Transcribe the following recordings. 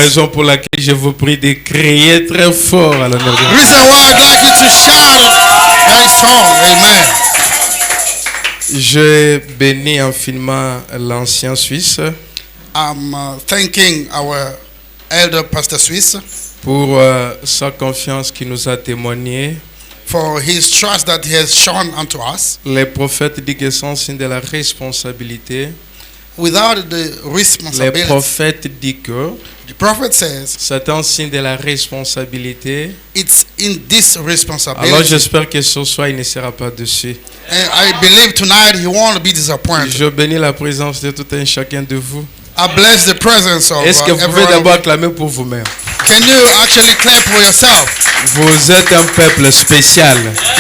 raison pour laquelle je vous prie de crier très fort à l'honneur de Dieu. Reason why I'd like you to shout very strong. Amen. Je bénis infiniment l'ancien Suisse I'm thanking our elder Pastor Swiss pour sa confiance qu'il nous a témoigné. for his trust that he has shown unto us. Les prophètes disent que c'est un signe de la responsabilité. Without the Les responsibility, prophètes disent que the prophet says c'est un signe de la responsabilité. it's in this Alors responsibility. j'espère que ce soir il ne sera pas dessus. And I believe tonight he won't be disappointed. Je bénis la présence de tout un chacun de vous. I bless the presence of Est-ce que vous pouvez everyone. d'abord acclamer pour vous-même? Can you actually clap for yourself? Vous êtes un peuple spécial,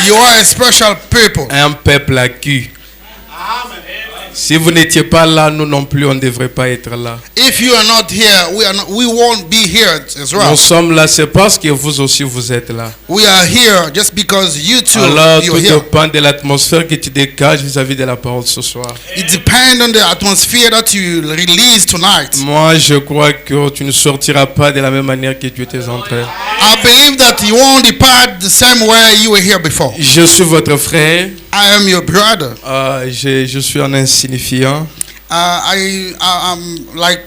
You are a special people. un peuple acquis. Si vous n'étiez pas là, nous non plus, on ne devrait pas être là. If you are not here, we won't be here as well. Nous sommes là, c'est parce que vous aussi vous êtes là. We are here just because you too Alors, you're tout here. dépend de l'atmosphère que tu dégages vis-à-vis de la parole ce soir. It depends on the atmosphere that you release tonight. Moi, je crois que tu ne sortiras pas de la même manière que tu étais entré. I believe that you won't depart the same way you were here before. Je suis votre frère. I am your brother. Je suis un insignifiant. I'm like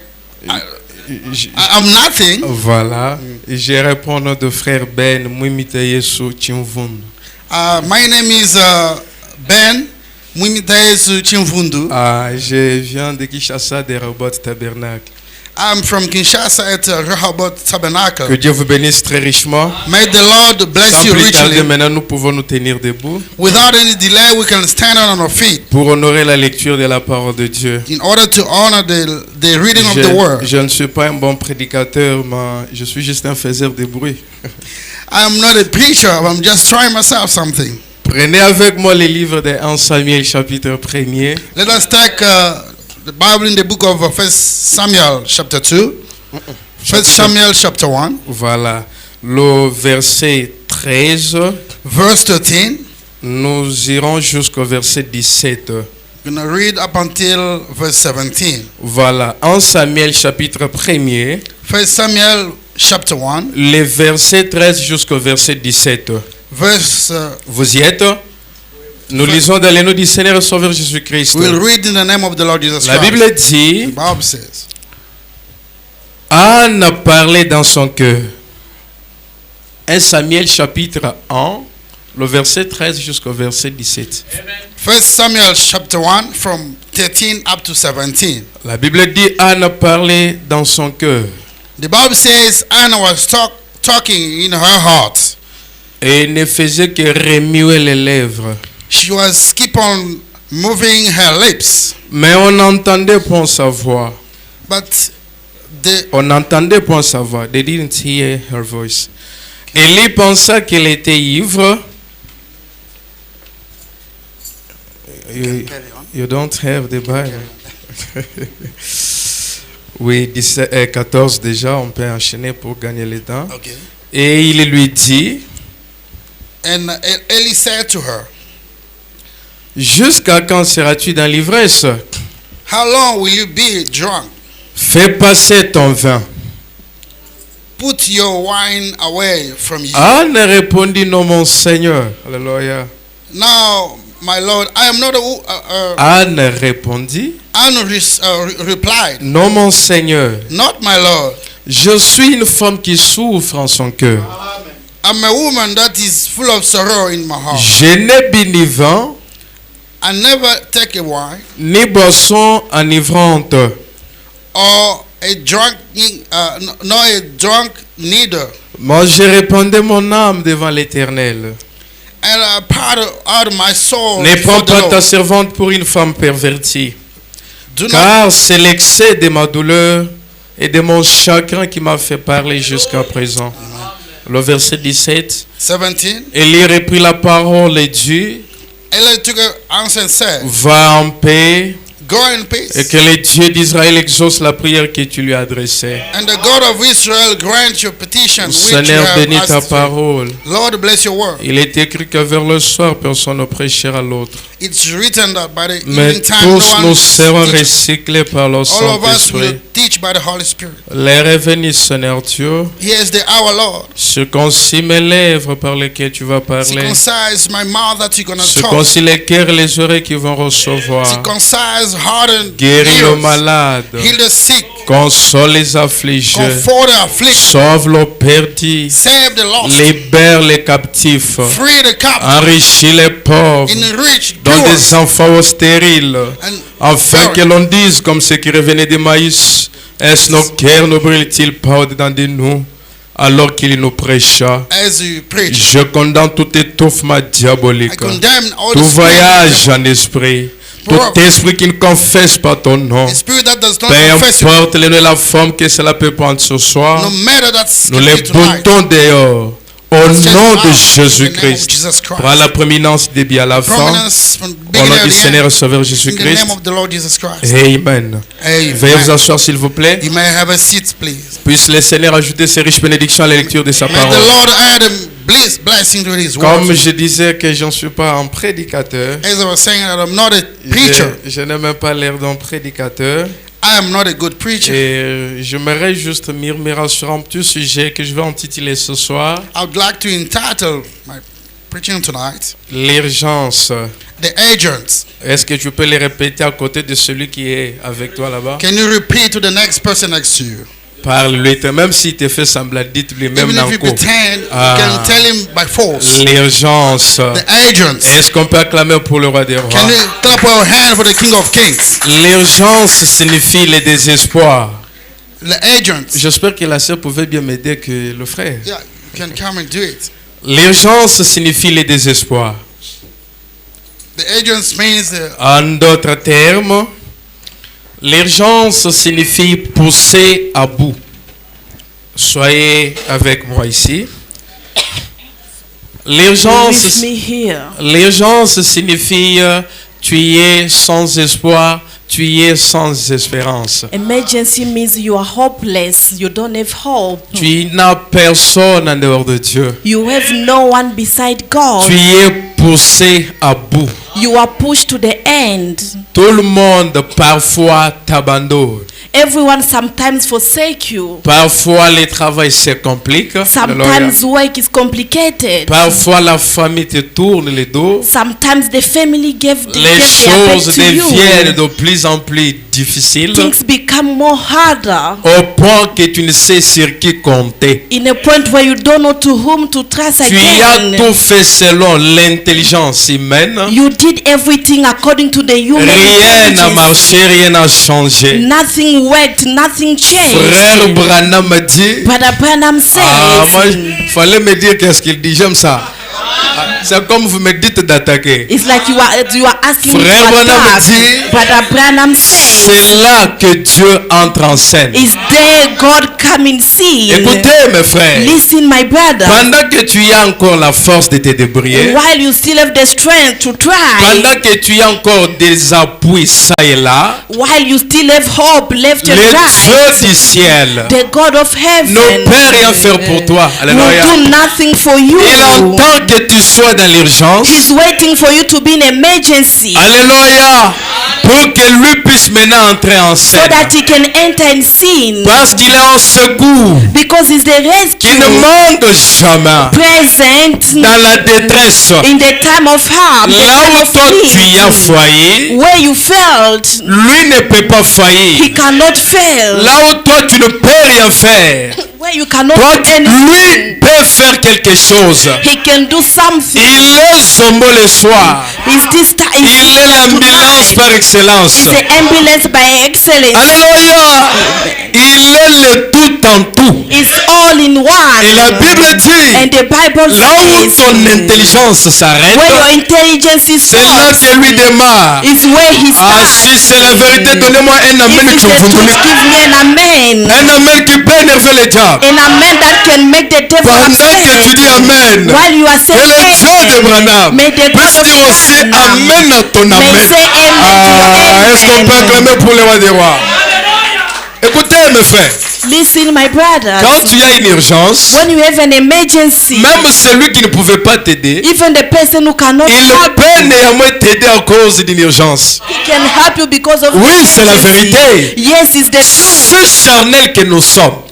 Je- I'm nothing. Voilà. Je réponds au nom de frère Ben Mwimite Yesu Chimvundu. My name is Ben Mwimitezu Chimvundu. Je viens de Kinshasa, de Rehoboth Tabernacle. I'm from Kinshasa at Rehoboth Que Tabernacle. Dieu vous bénisse très richement. May the Lord bless Sans you plus tarder, richly. maintenant nous pouvons nous tenir debout Without any delay, we can stand on our feet pour honorer la lecture de la parole de Dieu. in order to honor the reading of the word. Je ne suis pas un bon prédicateur, mais je suis juste un faiseur de bruit. I'm not a preacher. I'm just trying myself something. Prenez avec moi les livres de 1 Samuel chapitre 1er. Let us take the Bible in the book of 1 Samuel chapter 2. 1 Samuel chapter 1. Voilà. Le verset 13. Verse 13. Nous irons jusqu'au verset 17. We're going to read up until verse 17. Voilà. 1 Samuel chapitre 1er. 1 Samuel chapter 1. Les versets 13 jusqu'au verset 17. Verse, Vous y êtes? Nous lisons dans le nom du Seigneur et Sauveur Jésus-Christ. we'll read in the name of the Lord Jesus La Christ. Bible The dit, Bible says, Anne parlait dans son cœur. 1 Samuel chapitre 1, le verset 13 jusqu'au verset 17. 1 Samuel chapter 1 from 13 up to 17. La Bible dit, Anne parlait dans son cœur. The Bible says Anna was talking in her heart. Et ne faisait que remuer les lèvres. She was keep on moving her lips. Mais on n'entendait point sa voix. But the On n'entendait point sa voix. They didn't hear her voice. Élie pensa qu'elle était ivre. You don't have the Bible. Oui, 14 déjà, on peut enchaîner pour gagner le temps. okay. Et il lui dit, And Eli said to her, jusqu'à quand seras-tu dans l'ivresse? how long will you be drunk? Fais passer ton vin. Put your wine away from you. Anne répondit, non mon Seigneur. Alléluia. Now, my Lord, I am not Anne répondit, Anna replied, non mon Seigneur. not my Lord. Je suis une femme qui souffre en son cœur. I'm a woman that is full of sorrow in my heart. Je n'ai bu ni vin, I never take a wine ni boisson enivrante, or a drunk, nor a drunk neither. mais je répandais mon âme devant l'Éternel. And I poured out my soul Ne before prends the pas Lord. ta servante pour une femme pervertie, Do not, car c'est l'excès de ma douleur et de mon chagrin qui m'a fait parler jusqu'à présent. Le verset 17. 17. Élie reprit la parole et dit, Eli took an answer and said, va en paix, go in et peace, que le Dieu d'Israël exauce la prière que tu lui as adressée. and the God of Israel grant your petition. mission which you Seigneur, have bénis ta asked for. parole. Lord, bless your word. Il est écrit que vers le soir, personne ne prêchera l'autre. It's written that by the Mais evening time, no tous one nous serons teaches. recyclés par le All of us will Saint-Esprit. teach by the Holy Spirit. L'heure est venue, Seigneur Dieu. Here's the hour, Lord. Circoncis mes lèvres par lesquelles tu vas parler. Circumcise my mouth that you're going to talk. Circoncis les cœurs et les oreilles qui vont recevoir. Circumcise hardened Guéris le ears. malade. Heal the sick. Console les affligés. Comfort the afflicted. Sauve le perdu. Save the lost. Libère les captifs. Free the captive. Enrichis les pauvres. Enrich Donne poor. des enfants stériles. And Afin que l'on dise comme ceux qui revenaient de maïs. Est-ce nos cœurs ne brûlent-ils pas au-dedans de nous alors qu'il nous prêcha? as you preach, Je condamne tout étouffement I diabolique. condemn all Tout the voyage en esprit. Tout esprit qui ne confesse pas ton nom. the spirit that does not Peu confess you, importe la forme que cela peut prendre ce soir. no matter that's Nous les tonight. boutons dehors. Au Let's nom just de out in the name of Jésus-Christ. Jesus Christ. Prends la prééminence des biens à la fin. Prominence from Au beginning nom to du the Seigneur end. et Sauveur In the Jésus-Christ. name of the Lord Jesus Christ. Amen. Veuillez vous Amen. asseoir s'il vous plaît. You may have a seat, please. Puisse le Seigneur ajouter ses riches bénédictions à la lecture de sa May the parole. Lord add a blessing to His Comme word. je disais que je ne suis pas un prédicateur, As I was saying, that I'm not a preacher. je n'ai même pas l'air d'un prédicateur. I am not a good preacher. Et j'aimerais juste murmurer sur un petit sujet que je vais intituler ce soir, I would like to entitle my preaching tonight, l'urgence. The Agents. Est-ce que tu peux les répéter à côté de celui qui est avec toi là-bas? Can you repeat to the next person next to you? Parle-lui, même s'il te fait semblant, dites-lui même Even if you Nanko. pretend, Ah. you can tell him by force. L'urgence. The Agents. Est-ce qu'on peut acclamer pour le roi des rois? Can you clap your hand for the King of Kings? L'urgence signifie le désespoir. The Agents. J'espère que la sœur pouvait bien m'aider que le frère. Yeah, you can come and do it. L'urgence signifie le désespoir. The Agents means En d'autres termes, l'urgence signifie pousser à bout. Soyez avec moi ici. L'urgence, With me here. l'urgence signifie tu es sans espoir, tu es sans espérance. Emergency means you are hopeless. You don't have hope. Tu n'as personne en dehors de Dieu. You have no one beside God. Tu es poussé à bout. You are pushed to the end. Tout le monde parfois t'abandonne. Everyone sometimes forsake you. Parfois le travail se complique. Alléluia. Sometimes work is complicated. Parfois la famille te tourne le dos. Sometimes the family Les give their back choses to deviennent you. de plus en plus difficiles. Things become more harder. Au point que tu ne sais sur qui compter. In a point where you don't know to whom to trust Tu as again. tout fait selon l'intelligence humaine. You did everything according to the human Rien n'a intelligence. marché, rien n'a changé. Nothing worked, nothing Frère changed. Branham m'a dit, Brother Branham ah, moi, says, fallait me dire qu'est-ce qu'il dit, j'aime ça. Ah, c'est comme vous me dites d'attaquer. it's like you are asking me Frère to Branham attack. dit, Brother Branham says, C'est là que Dieu entre en scène. is there God come in scene? Écoutez mes frères, Listen, my brother. pendant que tu as encore la force de te débrouiller, While you still have the strength to try, pendant que tu as encore des appuis ça et là, while you still have hope left and le right, Dieu du ciel the God of heaven ne peut rien faire pour toi. will Alléluia. do nothing for you. Il entend que tu sois dans l'urgence. He's waiting for you to be in emergency Alléluia. Pour que lui puisse maintenant entrer en so scène. that he can enter in scene, Parce qu'il est en secours. because he's the Qui rescue ne manque jamais. present Dans la détresse. in the time of harm, the Là time où of toi tu y as need, failli, where you felt lui ne peut pas faillir. he cannot fail, Là où toi tu ne peux rien faire, where you cannot toi do anything, lui peut faire quelque chose. he can do something. Il est Zombo le soir. Is this time? Il est l'ambulance par excellence. Is the ambulance by excellence? Alléluia. Il est le tout en tout. It's all in one. Et la Bible And dit, the Bible là où says, ton intelligence s'arrête, where your intelligence is c'est là stopped, que lui démarre. is where he Ah, starts. si c'est la vérité, donnez-moi un amen If qui it's the vous truth, give me an amen. un amen qui peut énerver le diable. An amen that can make the devil Pendant que tu dis upset. amen, While you are que le Dieu de saying Branham may the God puisse of dire aussi Branham amen à ton may amen. say amen to Ah, your est-ce qu'on peut amen. acclamer pour le roi des rois? Écoutez mes frères, Listen, my brothers. Quand tu as une urgence, When you have an emergency, même celui qui ne pouvait pas t'aider, even the person who cannot il help peut néanmoins t'aider à cause d'une urgence. he can help you because of Oui, c'est la emergency. vérité. Yes, it's the truth. Si charnel que nous sommes,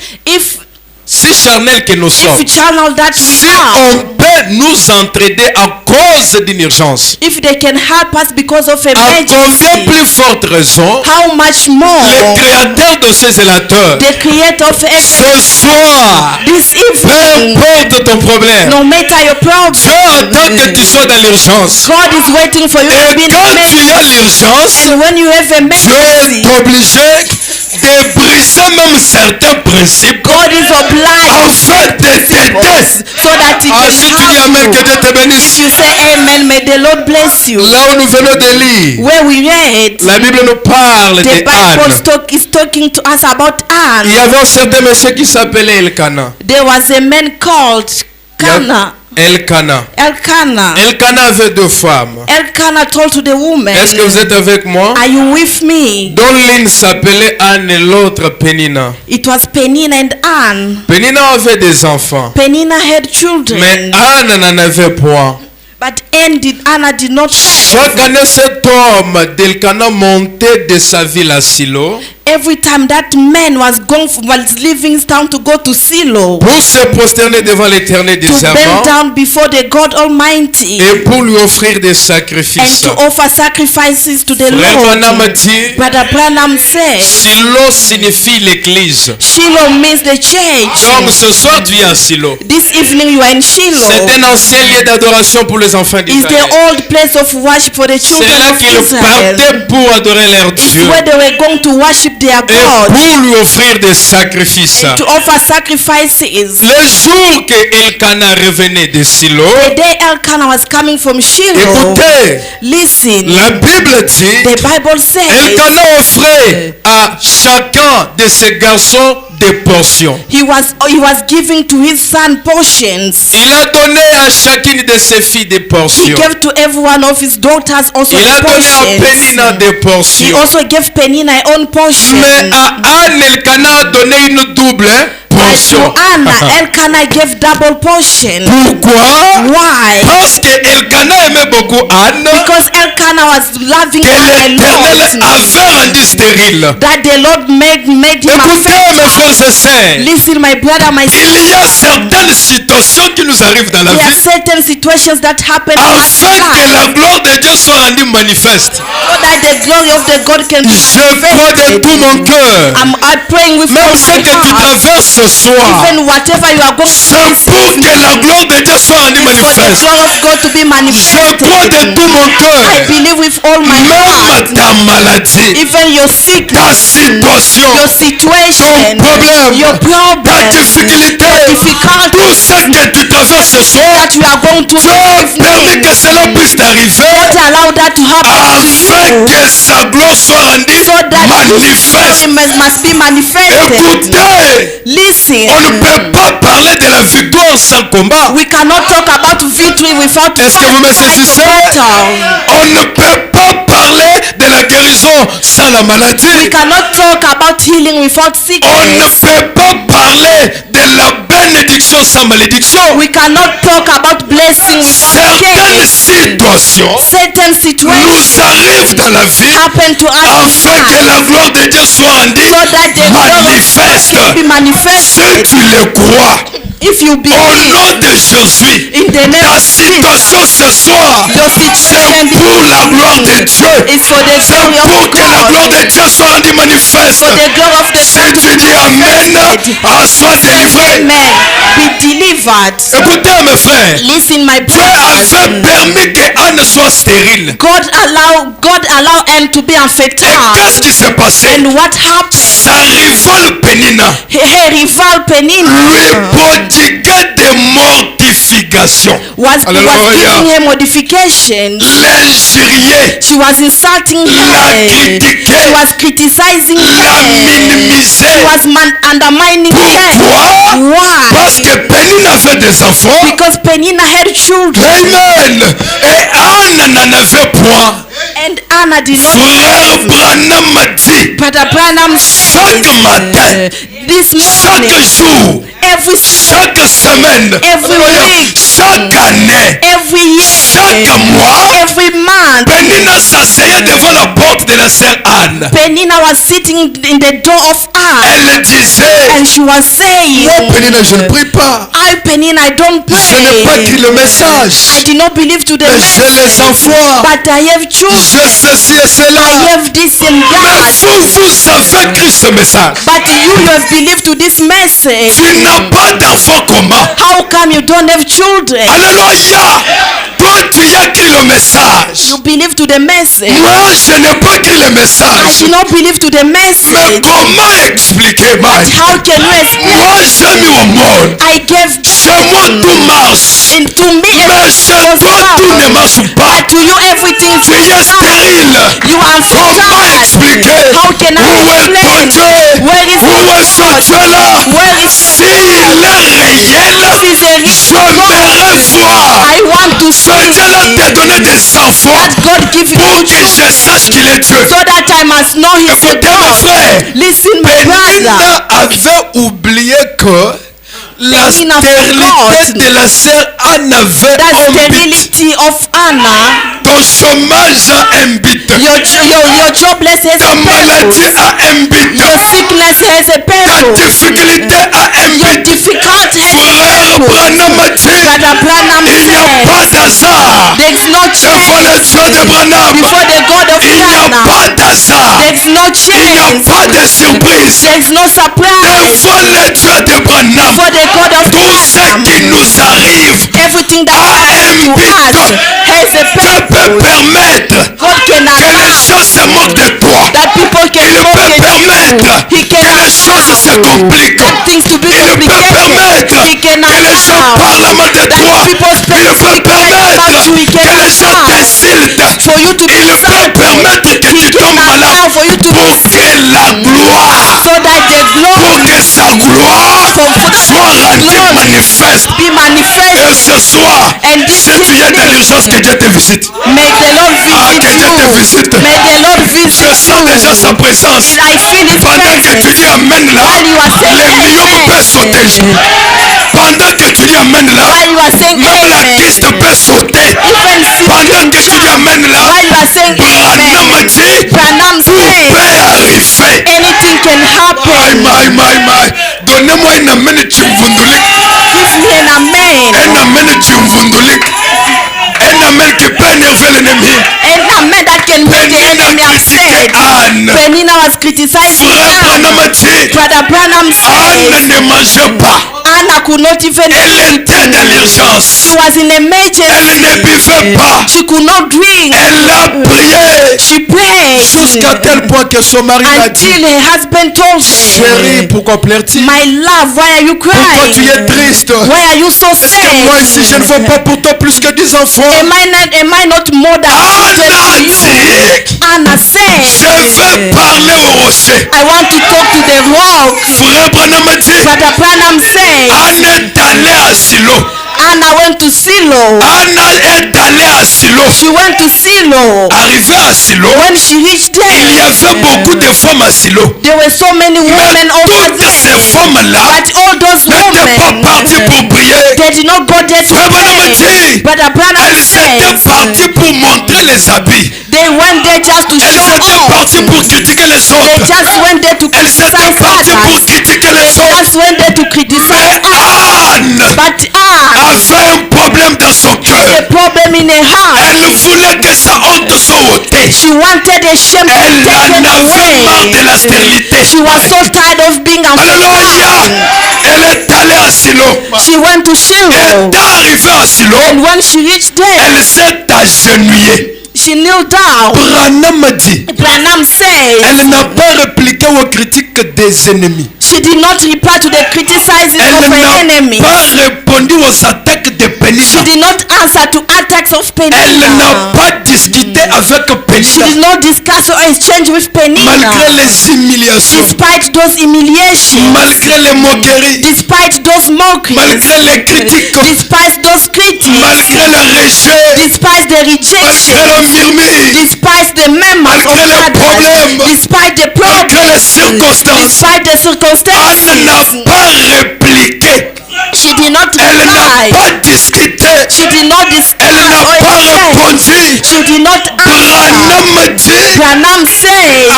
si charnel que nous sommes, If channel that we si are, on peut nous entraider à cause d'une urgence, if they can help us because of à combien emergency, plus forte raison, how much more le créateur de ces zélateurs, the creator of everything ce soir, this peu evening, importe ton problème, no matter your problem, Dieu attend que tu sois dans l'urgence. God is waiting for you to be Et in quand tu as emergency. l'urgence, And when you have Dieu emergency, est obligé de briser même certains principes God is obliged afin de t'aider. so that he Ah, can si tu dis Amen, que help Dieu you. te bénisse. If you say amen, may the Lord bless you. Là où nous venons de lire, Where we read, la Bible nous parle the de Bible Anne. is talking to us about Il y Anne. avait un certain monsieur qui s'appelait Elkana. There was a man called Cana. Elkana. Elkanah. Elkana avait deux femmes. Elkanah told to the woman, Est-ce que vous êtes avec moi? are you with me? Dont l'une s'appelait Anne et l'autre Pénina. It was Penina and Anne. Pénina avait des enfants. Penina had Mais children, Anne n'en avait point. but Anna did not have. Chaque année, cet homme d'Elkana montait de sa ville à Silo Every time that man was leaving town to go to Silo, pour se prosterner devant l'Éternel des to bend servants down before the God Almighty, et pour lui offrir des and sacrifices. to offer sacrifices to the Frère Branham Lord. dit, Brother Branham said, Silo signifie l'église. Shiloh means the church. Donc ce soir, tu es à Silo. This evening you are in Shiloh. C'est un ancien lieu d'adoration pour les enfants It's d'Israël. the old place of worship for the C'est children là of qu'ils Israel. partaient pour adorer leur It's Dieu where they were going to worship their et God pour lui offrir des sacrifices. and to offer sacrifices. Le jour que Elkana revenait de Silo, The day Elkanah was coming from Shiloh, écoutez, listen, la Bible dit, the Bible says Elkana offrait à chacun de ses garçons des portions. he was giving to his son portions. Il a donné à chacune de ses filles des He portions. gave to every one of his daughters also Il a donné à Pénina portions. des He portions. also gave Penina her own portion. Mais à Anne, Elkana a donné une double But portion. to Anna, Elkanah gave double portion. Pourquoi? Why? Parce que Elkana aimait beaucoup Anne, Because Elkanah was loving que Anna l'Éternel a lot. avait rendu stérile. That the Lord made him Écoutez, mes frères et sœurs, Listen, my brother, my il y a sister. certaines situations qui nous arrivent dans la There are vie certain situations that happen in our afin que life la gloire de Dieu soit rendue manifeste. so that the glory of the God can be Je crois de tout mon manifested. cœur, I'm praying with all même ce my que tu heart. traverses ce soir, Even whatever you are going c'est through this pour que la gloire de Dieu soit rendue for the manifeste. glory of God to be Je crois manifested. de tout mon I cœur, believe with all my heart. même ta maladie, Even your ta sickness, situation, your situation, ton problème, your ta problem, difficulté, your difficulty tout ce que tu traverses ce soir, that you are going to Dieu a permis que cela puisse t'arriver God allow that to happen to afin you que sa gloire soit rendue so that His manifeste. glory must be manifested. Écoutez, Listen, on ne peut pas parler de la victoire sans combat. we cannot talk about victory without Est-ce que vous me saisissez? On ne peut pas parler de la guérison sans la We maladie. cannot talk about healing without On sickness. ne peut pas parler de la bénédiction sans malédiction. We cannot talk about blessing without Certaines curse. situations Certain nous situations arrivent dans la vie happen to us afin que in la life gloire de Dieu soit rendue so that the glory manifeste. be manifested. Si tu le crois, If you au believe nom de Jésus, in the name ta of Jesus, situation ce soir, your situation c'est pour la gloire de Dieu. is for the C'est glory pour of que la gloire de God. Dieu soit rendue manifeste. For the glory of the Si God to tu be dis Amen, manifested. sois délivré. Amen. Be delivered. Écoutez mes frères, Listen, my Dieu brothers. avait permis que Anne soit stérile. God allow Anne to be Et infertile. qu'est-ce qui s'est passé? And what happened? Sa rivale Pénina Her rival Penina lui prodiguait des mortifications. was Hallelujah. giving her modification. L'injurier, She was insulting la her. She critiquer, was criticizing la her. minimiser. She was undermining her. Pourquoi? Why? Parce que Pénina avait des enfants. Because Penina had children Amen. Et Anne n'en avait point. and Anna did not Frère believe. Branham m'a dit, Brother Branham chaque matin, this chaque morning, jour, every chaque semaine, Every week. chaque année, every year, chaque mois, every month, Pénina s'asseyait devant la porte de la sœur Anne. Penina was sitting in the door of Anne, Elle disait, and she was saying, Moi, Pénina, je ne prie pas. I, Penina, I don't Je n'ai pas écrit pray. le message. I did not believe to the Mais j'ai les message, enfants. but I have J'ai children. ceci et I cela. have this and mais that. vous avez écrit ce message. But you have believed to this message. Tu n'as pas d'enfant comment? How come you don't have children? Alléluia! Toi, tu as écrit le message. You believe to the message. Moi, je n'ai pas écrit le I message. did not believe to the Mais message. comment expliquer, Mike? How can you Moi, explain? j'ai mis au monde. I gave Chez moi, tout marche. and to me Mais everything chez was toi, tout ne wrong. marche pas. But to you everything Tu es is wrong. stérile. You are Comment frustrated. expliquer? How can I Où est ton explain? Dieu? Where is Où est ce God? Dieu-là? Where is S'il est réel, This is a real j'aimerais voir. I want to Ce see Dieu-là t'a donné des enfants that God give you pour que je children, sache qu'il est Dieu. so that I must know He's a Écoutez, mes God. frères, Listen, my brother. Pénina avait oublié que la Pénina stérilité forgot de la sœur Anne avait The un but. sterility of Anna, ton chômage a un but. your jobless has Ta a maladie purpose. a un but. Your sickness has a Ta purpose. difficulté a un Your but. difficulty has a Frère purpose. Branham a dit, Brother Branham il n'y a pas said, d'hasard. there's no Devant le chance Dieu de Branham, before the God of il n'y a Branham. pas d'hasard. There's no Il n'y a chance. pas de surprise. There's no surprise Devant le Dieu de Branham, for the God of tout ce Branham. qui nous arrive, Everything that happens to us has a Dieu peut purpose. permettre God can que les allow choses se moquent de toi. that people can Il peut forget permettre you. He que can les choses se allow compliquent. that things to be Il peut permettre complicated. He can que les gens allow parlent mal de toi. that people Il peut speak bad permettre about you. He que can les gens allow t'insultent. for you to be Il peut insulted. permettre que He tu can tombes allow malade for you to pour be que la gloire, so that the pour glory que sa gloire soit rendue manifeste. be Et manifested. ce soir, And this si tu es dans evening, l'urgence, que Dieu te visite. may the Lord Ah, que visit Dieu te you. visite. May the Lord Je visit sens déjà sa you. présence. I feel His Pendant que tu presence. dis Amen là, While you are saying les lions amen. peuvent sauter. Pendant que tu dis Amen là, While you are saying même la amen. piste peut sauter. Even Pendant que tu dis Amen là, while you are saying Branham amen. dit, Branham tout says peut arriver. anything can happen. Donnez-moi un Amen chimvundulik. Give me an amen. Un Amen chimvundulik. Un Amen qui peut énerver l'ennemi. An amen that can make the Pénina enemy critiquait upset. Anne. Penina was criticizing Frère Branham Anna. a dit, Brother Branham Anne says ne mangeait pas. Anna could not even Elle eat. était dans l'urgence. She was in Elle emergency. ne buvait pas. She could not drink. Elle a prié. She prayed Jusqu'à tel point que son mari l'a dit, until her husband told chérie, her, pourquoi pleures-tu? my love, why are you Pourquoi tu es crying? triste? Why are you so Est-ce que moi ici je ne sad? veux pas pour toi plus que 10 enfants? Am I not more than Anna a to you? dit, Anna je said, vais parler au rocher. I want to talk to the rock. Frère Branham a dit, Brother Branham said, Anne est allée à Silo. Anna went to Silo. Anna est allée à Silo. She went to Silo. Arrivée à Silo, When she reached il y there, avait beaucoup de femmes à Silo. there were so many women Mais over toutes ces there. femmes-là But all those n'étaient pas women, parties pour prier. they did not go there to Frère Branham a pray. dit, Brother Branham elles étaient says, parties pour montrer les habits. they went there just to Elles show étaient off. parties pour critiquer les They autres. just went there to Elles étaient criticize parties pour others. critiquer They les autres. just went there to criticize Mais others. Anne But Anne, avait un problème dans son a cœur. problem in her heart. Elle voulait que sa honte soit ôtée. She wanted the shame to be Elle taken en avait marre de la away. stérilité. She was so tired of being Alléluia. afraid. Elle est allée à Silo. She went to Shiloh. Étant arrivée à Silo, And when she reached there, elle s'est agenouillée. she kneeled down. Branham a dit, Branham says elle n'a pas répliqué aux critiques des ennemis. she did not reply to the criticizing Elle of her n'a enemies. pas répondu aux attaques de She Pénina. did not answer to attacks of Elle n'a Penina. pas discuté avec She Pénina. did not discuss or exchange with Penina. Malgré les humiliations, Despite those humiliations, malgré les moqueries, despite those mockeries, malgré les critiques, despise those critics, malgré le rejet, despise the rejection, malgré le murmure, despise the members of malgré les others, problèmes, despite the malgré les problems, circonstances, despite the Anne circumstances. n'a pas répliqué, She did not elle n'a reply. pas discuté, She did not discuss elle n'a or pas exchange. répondu. She did not answer. Branham dit, Branham said,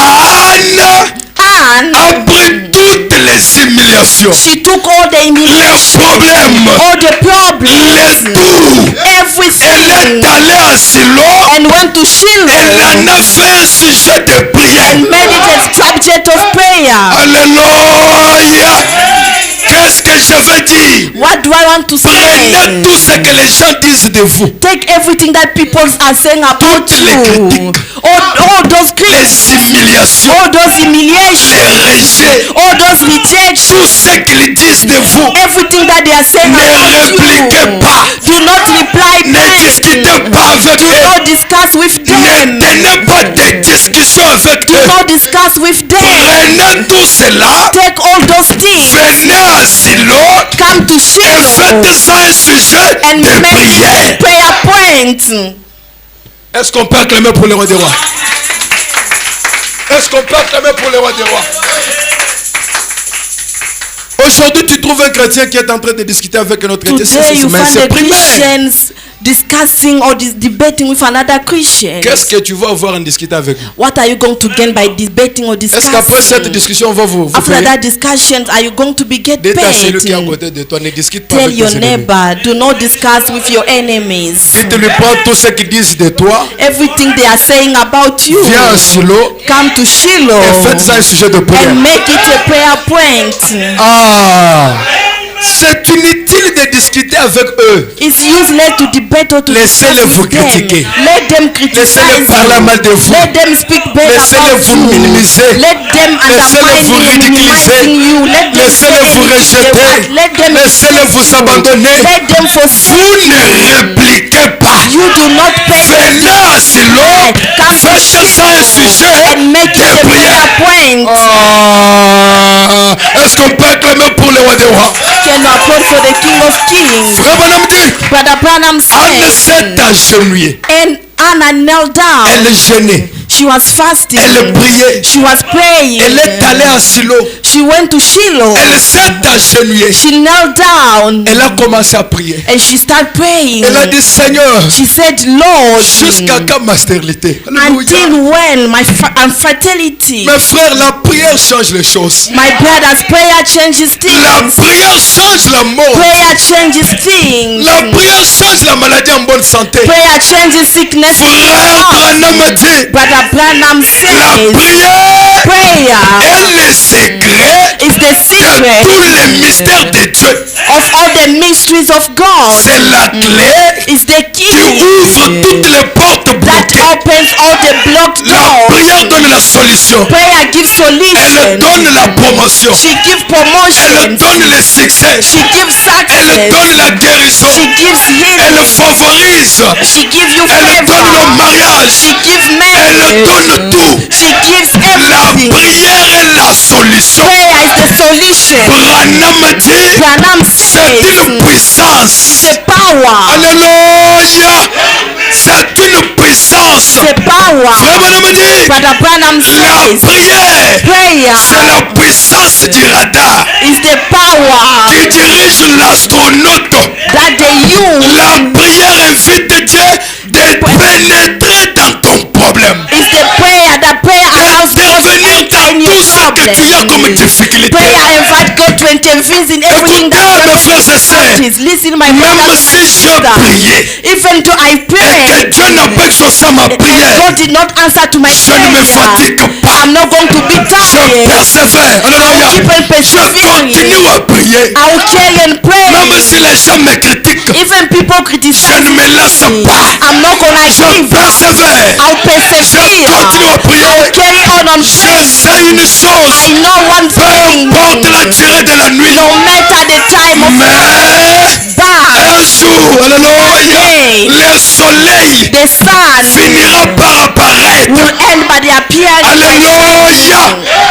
Anne and a pris toutes les humiliations, she took all the les humiliation, problèmes, all the problems, les tout. Elle everything, est allée à Silo, and went to elle Shiloh en a fait un sujet de prière. and made it a subject of prayer. Alléluia. Qu'est-ce que je veux dire? What do I want to Prenez say? tout ce que les gens disent de vous. Take everything that people are saying about Toutes les you, critiques. all those critics, Les humiliations, all those les humiliations, rejets, all those rejections, tout ce qu'ils disent de vous. everything that they are saying Ne about répliquez you. pas. Do not reply Ne back. discutez pas avec Do eux. not discuss with Ne them. tenez pas de discussions avec Do eux. not discuss with them. Prenez tout cela, Take all those things. venez à Silo Come to et Shiloh faites ça un sujet and de make it prière. a prayer point. Est-ce qu'on peut acclamer pour le roi des rois? Est-ce qu'on peut acclamer pour le roi des rois? Aujourd'hui, tu trouves un chrétien qui est en train de discuter avec un autre chrétien. Today you Mais find c'est the primaire. Christians discussing or debating with another Christian. Qu'est-ce que tu vas avoir en discuter avec lui? What are you going to gain by debating or Est-ce qu'après cette discussing? discussion, on va vous After payer? that discussion, are you going to be get Dites à celui qui est à paid? côté de toi, ne discute pas Tell avec your tes ennemis. neighbor, do not discuss with your enemies. Dites-lui pas tout ce qu'ils disent de toi. Everything they are saying about you. Viens à Silo Come to Shiloh et faites ça un sujet de prière. and make it a prayer point. Ah! C'est inutile de discuter avec eux. It's useless to debate or to Laissez-les discuss vous with them. critiquer. Let them criticize Laissez-les parler mal de vous. Let them speak bad Laissez-les about vous you. minimiser. Let them Laissez-les vous undermine you, ridiculiser. minimizing you. Let them Laissez-les say vous anything they rejeter. want. Let them Laissez-les vous reject you. abandonner. Let them forsake Vous you. ne répliquez pas. You do not pay Venez à Silo, Come to faites ça un sujet and make it de a prière. prayer point. Ah, est-ce qu'on peut acclamer pour le roi des rois? Can you applaud for the King of Kings? Frère Branham dit, Brother Branham Anne said, s'est agenouillée. and Anna knelt down. Elle gênait. She was fasting. Elle priait. She was praying. Elle est allée à Silo. She went to Shiloh. Elle s'est agenouillée. She knelt down Elle a commencé à prier. and she started praying. Elle a dit, Seigneur, She said, Lord, jusqu'à quand ma stérilité? Alléluia. until when my infertility? Mes frères, la prière change les choses. My brothers, prayer changes La things. prière change la mort. Prayer changes things. La prière change la maladie en bonne santé. Prayer changes sickness. Frère Branham dit, Brother Branham la says, prière prayer est le secret is the de secret tous les mystères de Dieu. of all the mysteries of God. C'est la clé It's the qui key ouvre toutes les portes that bloquées. opens all the blocked La doors. prière donne la solution. Prayer gives Elle solution. donne la promotion. She gives Elle promotion. donne le succès. She gives Elle success. donne la guérison. She gives Elle healing. favorise. She gives you Elle donne le favor. mariage. She gives Elle marriage. donne tout. She gives La everything. prière est la solution. Prayer is the solution. Branham dit, Branham c'est says une puissance. the power. Alléluia. C'est une puissance. The power. Frère Branham dit, Brother Branham la says prière, prayer c'est la puissance du radar is the power qui dirige l'astronaute. that they use. La prière invite Dieu de pénétrer dans ton problème. Is the prayer that prayer allows God to D'intervenir enter in dans your tout ce que tu as comme problem. difficulté. Prayer invite God to intervene in everything Écoutez, that mes frères et sœurs, is. Listen, my même brothers, si my j'ai sisters. prié Even though I et que pray, Dieu n'a pas exaucé ma prière, God did not answer to my je ne me prayer. fatigue pas. I'm not going to be Je tired. persévère. Alléluia. Keep on Je persevering. continue à prier. I will carry and pray. Même si les gens me critiquent, Even people je criticize ne me laisse me, pas. I'm not gonna Je give up. persévère. I'll Je persevere. continue à prier. I'll carry on Je praying. sais une chose. I know one Peu thing. importe la durée de la nuit. No matter the time of Mais but un jour, alléluia, le soleil the sun finira par apparaître. will end by the appearing. Alléluia.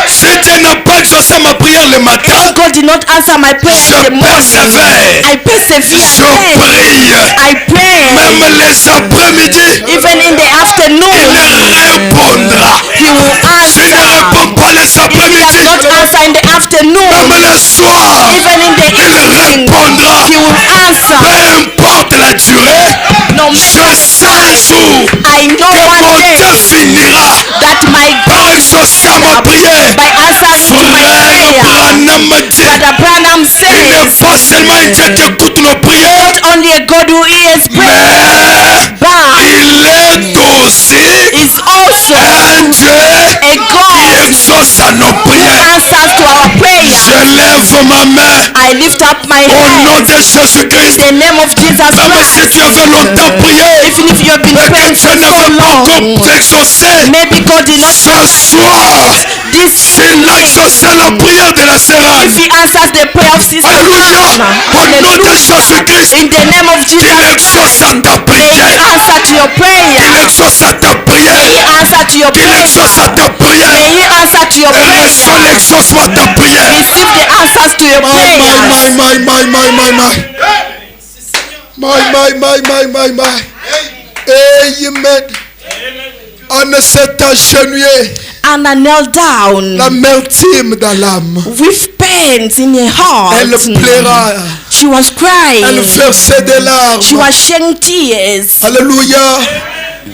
C'est Dieu n'a pas exaucé ma prière le matin, if God did not answer my prayer in the je morning, persévère. I persevere Je again. prie. I pray. Même les après-midi, Even in the afternoon, il répondra. He will Je ne answer. réponds pas les If He does après-midi, not answer in the afternoon, même le soir, even in the il evening, répondra. He will Peu answer. importe la durée, No je matter sais the un time, jour I know que one mon day Dieu finira that my par God exaucer ma prière. by answering to my Frère prayer. Branham me dit, Brother Branham il n'est says, pas seulement un Dieu qui écoute nos prières, not only a God who hears prayer, mais but il est aussi is also un Dieu a qui God exauce à nos who prières. answers to our Je prayers. lève ma main I lift up my au nom hands de Jésus-Christ. in the name of Jesus Même si Christ. tu avais longtemps prié Even if you have been et que praying Dieu for ne so veut pas long, encore t'exaucer, maybe God did not ce soir, this il a exaucé la prière de la sœur Anne. if He answers the prayer of Sister Alléluia. Anna. Au nom de Hallelujah. Jésus-Christ, In the name of il Jesus exauce à Christ, ta may He prière. answer to your Il prayer. exauce à ta May He prière. answer to your Il prayer. exauce à ta May prière. He answer to your Et reçois prayer. l'exaucement de ta prière. Receive the answers to your prayers. Amen. On s'est agenouillé, Anna knelt down l'amertume dans l'âme. with pains in her heart. Elle pleura, She was crying. elle versait des larmes. She was shedding tears. Alléluia.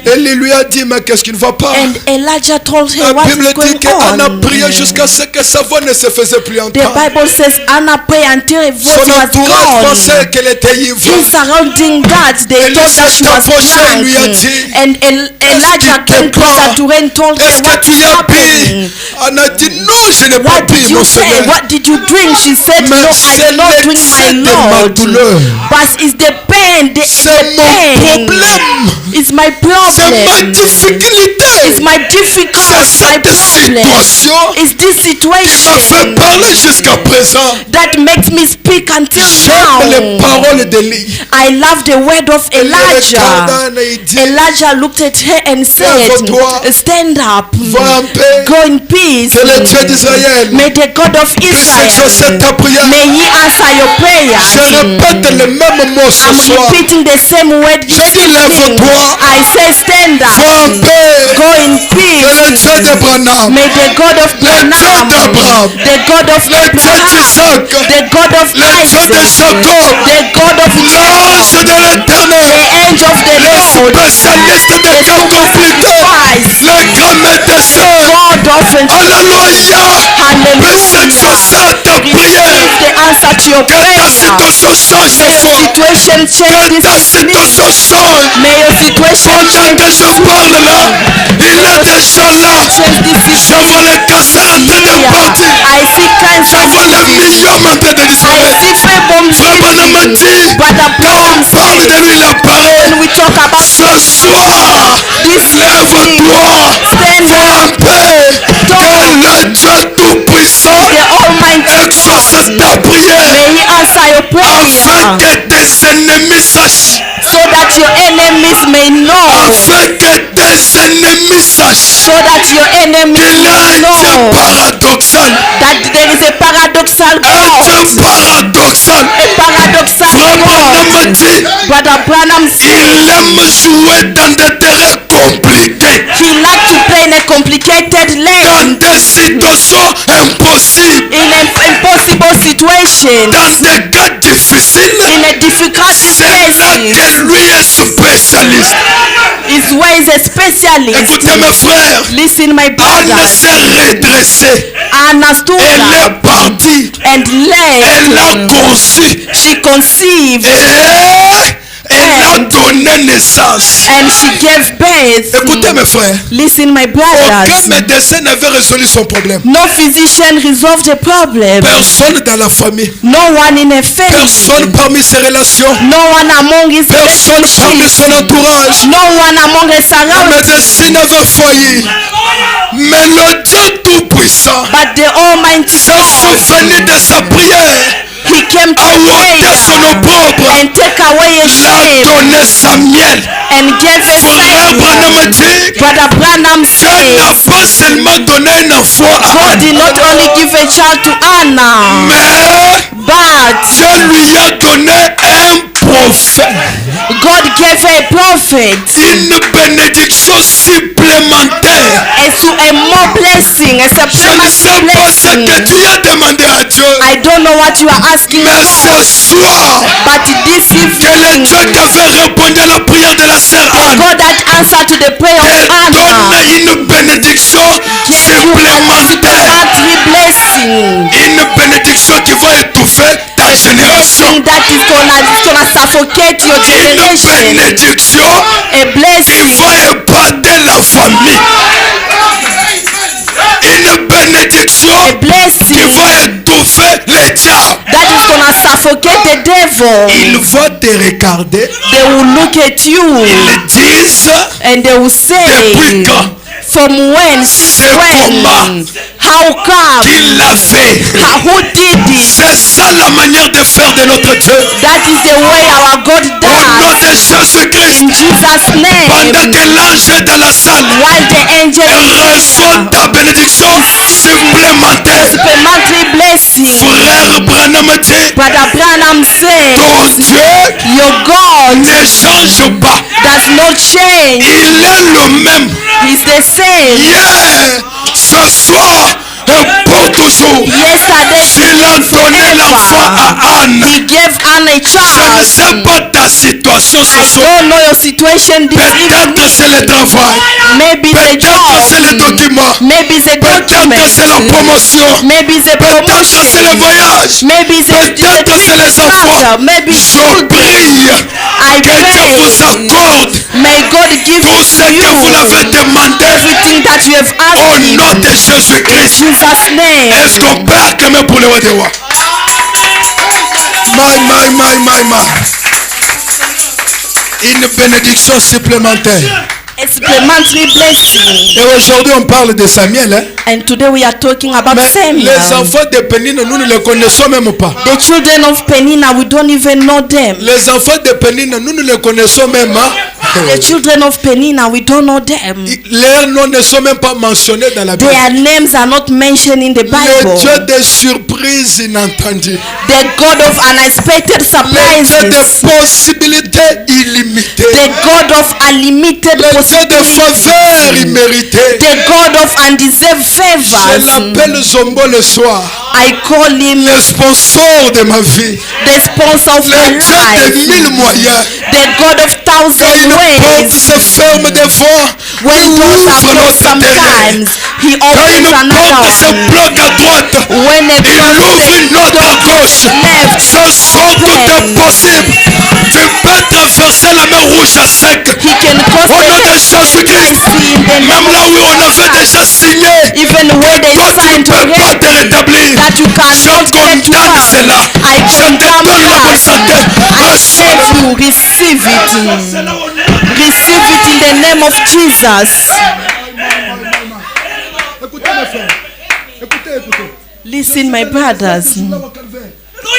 Élie lui a dit, mais qu'est-ce qui ne va pas? And Elijah told her La what Bible is dit going qu'Anna on. priait jusqu'à ce que sa voix ne se faisait plus The entendre. Bible says Anna prayed until her voice Son was entourage gone. pensait qu'elle était ivre. In surrounding that, they Élie thought that she s'est was approché et lui a drunk. dit, And Elijah te came closer prend? to her and told her Est-ce que what tu is as bu? happening. Anna a dit, non, je n'ai pas What bu, did mon you say? Seigneur. What did you drink? She said, Mais no, I c'est did not drink, l'excès my de ma Lord. douleur. But it's the pain, C'est mon problème. It's my C'est ma problem. difficulté. It's my difficult, C'est my cette problem. situation It's this qui m'a fait situation parler jusqu'à présent. that makes me speak until J'aime les now. paroles d'Élie. I love the word of Elle regarde Elijah. Anna et dit, Elijah looked at her and said, Lève-toi. stand up, va en paix. go in peace. Que le Dieu d'Israël May the God of puisse exaucer Israel, ta prière. may He answer your Je prayers. répète le même mot ce I'm soir. repeating the same word Je this dis, evening. lève-toi. I say stand Va en up, paix. go in Que le peace. Dieu d'Abraham, May the God of le Dieu Branham, d'Abraham, the God of le Dieu Abraham, d'Isaac, the God of le Dieu de Isaac, Jacob, the God of l'ange Jacob, de the l'éternel, angel of the le Lord, spécialiste des the cas compliqués, Christ, le grand médecin. God of Alléluia. Puisse exaucer à ta prière. Receive the answer to your Que ta prayer. situation change ce May your soir. situation change Que ta this evening. situation change. May your situation Pendant change que je parle là, il est déjà là. Je vois le cancer en train de partir. I see Je cancer vois le disease. myome en train de I disparaître. see fibrom Frère Branham m'a disease. dit, Brother quand on Branham parle said, de lui, il apparaît. when we talk about Ce soir, this evening, lève-toi. stand Va en up. paix. Que le Dieu Tout-Puissant The Almighty exauce God, ta prière. may He answer your Afin prayer que tes ennemis sachent. so that your enemies may know, Afin que tes ennemis sachent. so that your enemies Il y a may un Dieu know paradoxal. that there is a paradoxal Un Dieu God, paradoxal. a paradoxal Frère Branham m'a God. dit, Brother Branham said il aime jouer dans des terrains compliqués. he liked to play in a complicated Dans land, des situations impossibles. in an impossible situation, Dans des cas difficiles. in a difficult C'est là place. que lui est spécialiste. His way is a specialist. Écoutez mes frères. Listen, my Anne brothers. s'est redressée. Anna stood Elle up est partie. and Elle a left. conçu. She conceived Et elle a donné naissance. and she gave birth. Écoutez mes frères. Listen, my Aucun brothers. médecin n'avait résolu son problème. No physician resolved the problem. Personne dans la famille. No one in a family. Personne parmi ses relations. No one among his Personne parmi relatives. son entourage. No one among his La surroundings. médecine avait failli. Mais le Dieu Tout-Puissant But the Almighty s'est God, souvenu de sa prière. He came to A ôté prayer son opprobre opprobre and take away your l'a shame donné Samuel. and give a Frère Branham Samuel. dit, Brother Branham Dieu n'a says pas seulement donné un enfant à God Anne, did not only give a child to Anna, mais but Dieu lui a donné un prophète, God gave her a prophet une bénédiction supplémentaire. and to a more blessing, a Je ne supplementary sais pas ce que blessing. tu as demandé à Dieu, I don't know what you are asking mais for, ce soir, but this que le evening, Dieu qui avait répondu à la prière de la sœur Anne God that answered to the prayer te of Anna donne une bénédiction gave you a supplémentaire. supplementary blessing. Une bénédiction qui va étouffer ta génération. Blessing that is gonna suffocate your Une generation. bénédiction A qui blessing va épater la famille. Une bénédiction a qui blessing va étouffer les diables. that is gonna suffocate the devil. Ils vont te regarder. They will look at you Ils disent, and they will say, depuis quand? from when, since C'est when, comment? how come, Qui l'a fait? who did it? C'est ça la manière de faire de notre Dieu. That is the way our God Au nom does. de Jésus-Christ. In Jesus' Pendant name, que l'ange est dans la salle, while the angel is reçoit there, ta bénédiction supplémentaire. supplementary blessing. Frère Branham dit, Brother Branham ton says, Dieu your God ne change pas. does not change. Il est le même. He's the same. Hier, ce soir et pour toujours. Yesterday, Il a donné l'enfant à Anne. He gave Anna a Je ne child. sais pas ta situation ce I soir. don't know your situation this Peut-être c'est le evening. travail. Maybe the Peut-être c'est le job. document. Maybe the Peut-être c'est la document. promotion. Maybe the Peut-être c'est le promotion. voyage. Maybe the Peut-être c'est les enfants. Maybe Je children. prie I que Dieu vous pray. accorde May God give tout ce to que vous l'avez you demandé everything that you have au asked nom Him. de Jésus-Christ. Jesus' name. Est-ce qu'on peut acclamer pour le roi des rois? My. Une bénédiction supplémentaire. A supplementary blessing. Et aujourd'hui, on parle de Samuel. Hein? And today we are talking about Mais Samuel. les enfants de Pénine, nous ne les connaissons même pas. The children of Penina, we don't even know them. Les enfants de Pénine, nous ne les connaissons même pas. The children of Penina, we don't know them. Leurs noms ne sont même pas mentionnés dans la Bible. Their names are not mentioned in the Le Bible. Dieu des surprises inattendues. The God of unexpected Le Dieu des surprises. possibilités illimitées. The God of unlimited Le Dieu de possibilities. faveurs imméritées. The God of undeserved Je favors. l'appelle Zombo le soir. I call him Le sponsor de ma vie. the sponsor of my Le Dieu de 1000 life. moyens. The God of Quand thousand une porte ways. se ferme des fois, When il doors are ouvre closed notre terrain. sometimes, He Quand une opens another porte se one. bloque à droite, When a il ouvre une autre à gauche. left, Ce soir, tout est possible. Tu peux traverser la mer rouge à sec. He can cross Au nom de the Jésus-Christ. sea in the Même name là of où on avait déjà signé, even where they toi tu ne signed peux pas already te rétablir. that you Je cannot get condamne well. cela. I Je te condemn donne la bonne santé. that. I Reçois said le you receive it. Receive it in the name of Jesus. Écoutez mes frères. Écoutez. Listen, my brothers.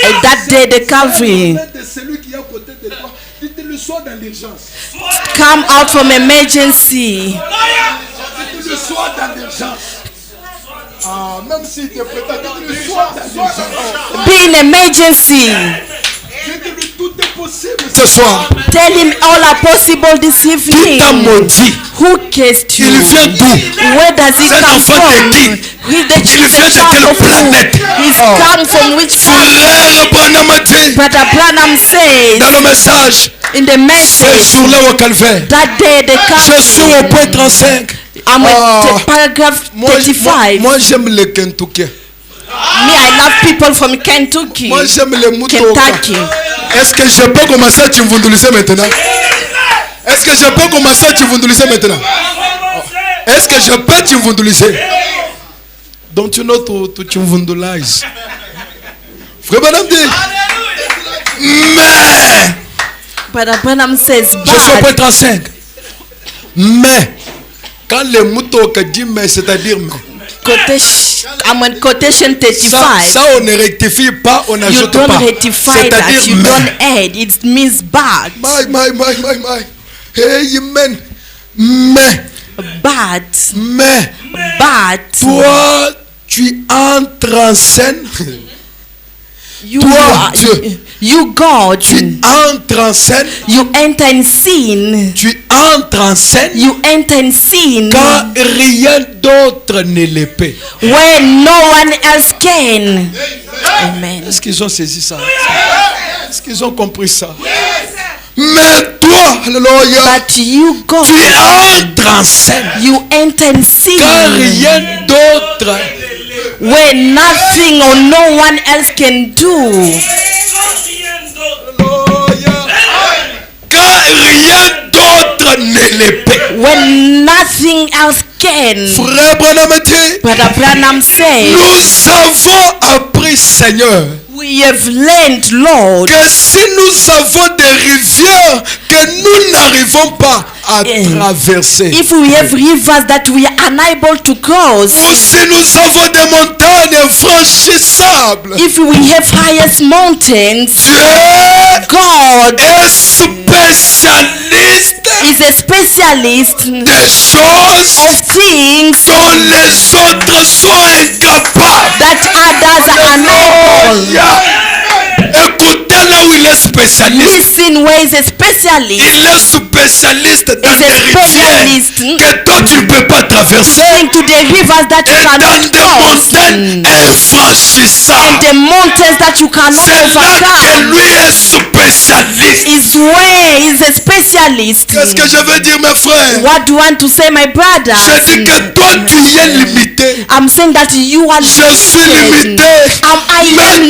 At that day, the Calvary De celui qui est à côté de toi, dites-le soir dans l'urgence. come out from emergency. Dites-le soir dans l'urgence. Ah, même s'il te prépare, dites-le soir dans l'urgence. Be in emergency. Dites-le tout est possible ce soir. Tell him all are possible this Qui evening. t'a maudit? Who cursed you? Il vient d'où? Where does he C'est come l'enfant de from? qui? He's the Il vient de child quelle of who? planète? He's come from which planet? Frère Branham dit Brother Branham says dans le message, in the ce message jour-là au calvaire, that day they je suis come. au point 35. I'm Ah. at paragraph 35. Moi j'aime le Kentucky. Me, I love people from Kentucky. Moi j'aime le Mutoka. Kentucky. Est-ce que je peux commencer à Chimvunduliser maintenant? Est-ce que je peux commencer à Chimvunduliser maintenant? Est-ce que je peux Chimvunduliser? Don't you know to Chimvundulize? Frère Branham dit, mais Brother Branham says, je suis au point but 35. Mais quand le Mutoka dit mais, c'est-à-dire mais, I'm on quotation 35. Ça, on ne rectifie pas, on You n'ajoute don't pas. rectify that. C'est-à-dire, You mais. don't add. It means but. My. Hey, amen. Mais. But. Toi, tu entres en scène. You, Toi, are, Dieu. you God. Tu entres en scène. You enter in sin. Tu entres en scène. You enter in sin. Quand rien d'autre ne le peut. When no one else can. Amen. Est-ce qu'ils ont saisi ça? Est-ce qu'ils ont compris ça? Mais toi, alléluia, But you God. tu entres en scène. You enter in sin. Quand rien d'autre. When nothing or no one else can do. Quand rien d'autre ne le peut. When nothing else can. Frère Branham dit, Brother Branham said, nous avons appris, Seigneur, we have learned, Lord, que si nous avons des rivières que nous n'arrivons pas à traverser, if we have rivers that we are unable to cross, ou si nous avons des montagnes infranchissables, if we have highest mountains, Dieu God est spécialiste is a specialist des choses of things dont les autres sont incapables. that others are unable. Écoutez là où il est spécialiste. Listen, where is a specialist? Il est spécialiste dans Is des a rivières specialist que toi tu ne peux pas traverser. going to the rivers that you Et dans cannot des cross montagnes and infranchissables. the mountains that you cannot C'est là que overcome. lui est spécialiste. Is where is a specialist. Qu'est-ce que je veux dire mes frères? What do you want to say, my brother? Je dis que toi tu y es limité. I'm saying that you are Je suis limited. limité. I am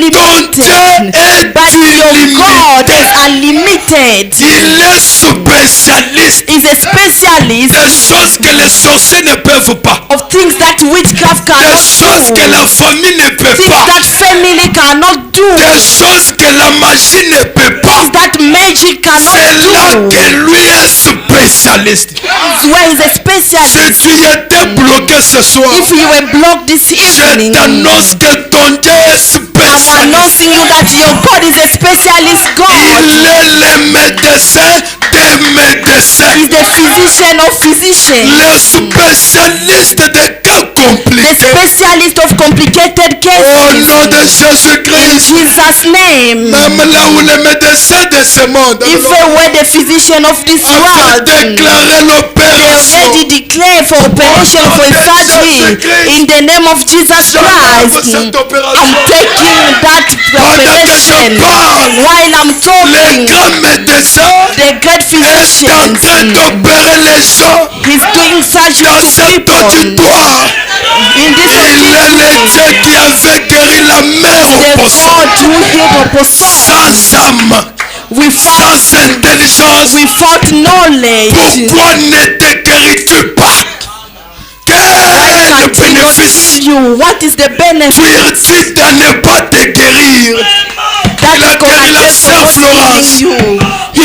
Mais ton Dieu limited. est But your God illimité. is unlimited. Il est spécialiste Is a specialist des choses que les sorciers ne peuvent pas. of things that witchcraft Des cannot choses que do. la famille ne peut Things pas. that family cannot do. Des choses que la magie ne peut pas. Things that magic cannot C'est là do. que lui est spécialiste. Is where is a Si specialist. tu étais bloqué ce soir, If you were blocked this je evening, t'annonce que ton Dieu est I'm spécialiste. announcing you that your God is a specialist God. Il est le médecin des médecins. Is the physician of physicians. Le spécialiste des cas The compliqués. specialist of complicated Au cases. nom de In Jésus-Christ. Jesus' name. Même là où les médecins de ce monde Even where the physician of this avaient world, they déclaré l'opération, already declare for operation for a surgery in the name of Jesus Christ. cette opération. I'm taking that Pendant que je operation parle, while I'm les talking. grands médecins The great est en physicians, train d'opérer les gens he's doing surgery dans to cet people auditoire. in this Il est le community. Dieu qui avait guéri la mère The au poisson. God who healed a person Sans âme, without sans intelligence. knowledge. Pourquoi ne te guéris-tu pas? Quel est le Continue bénéfice? to you. What is the benefit Tire-t-il de ne pas te guérir? that Il a is gonna guéri la get sœur for Florence. healing you? Il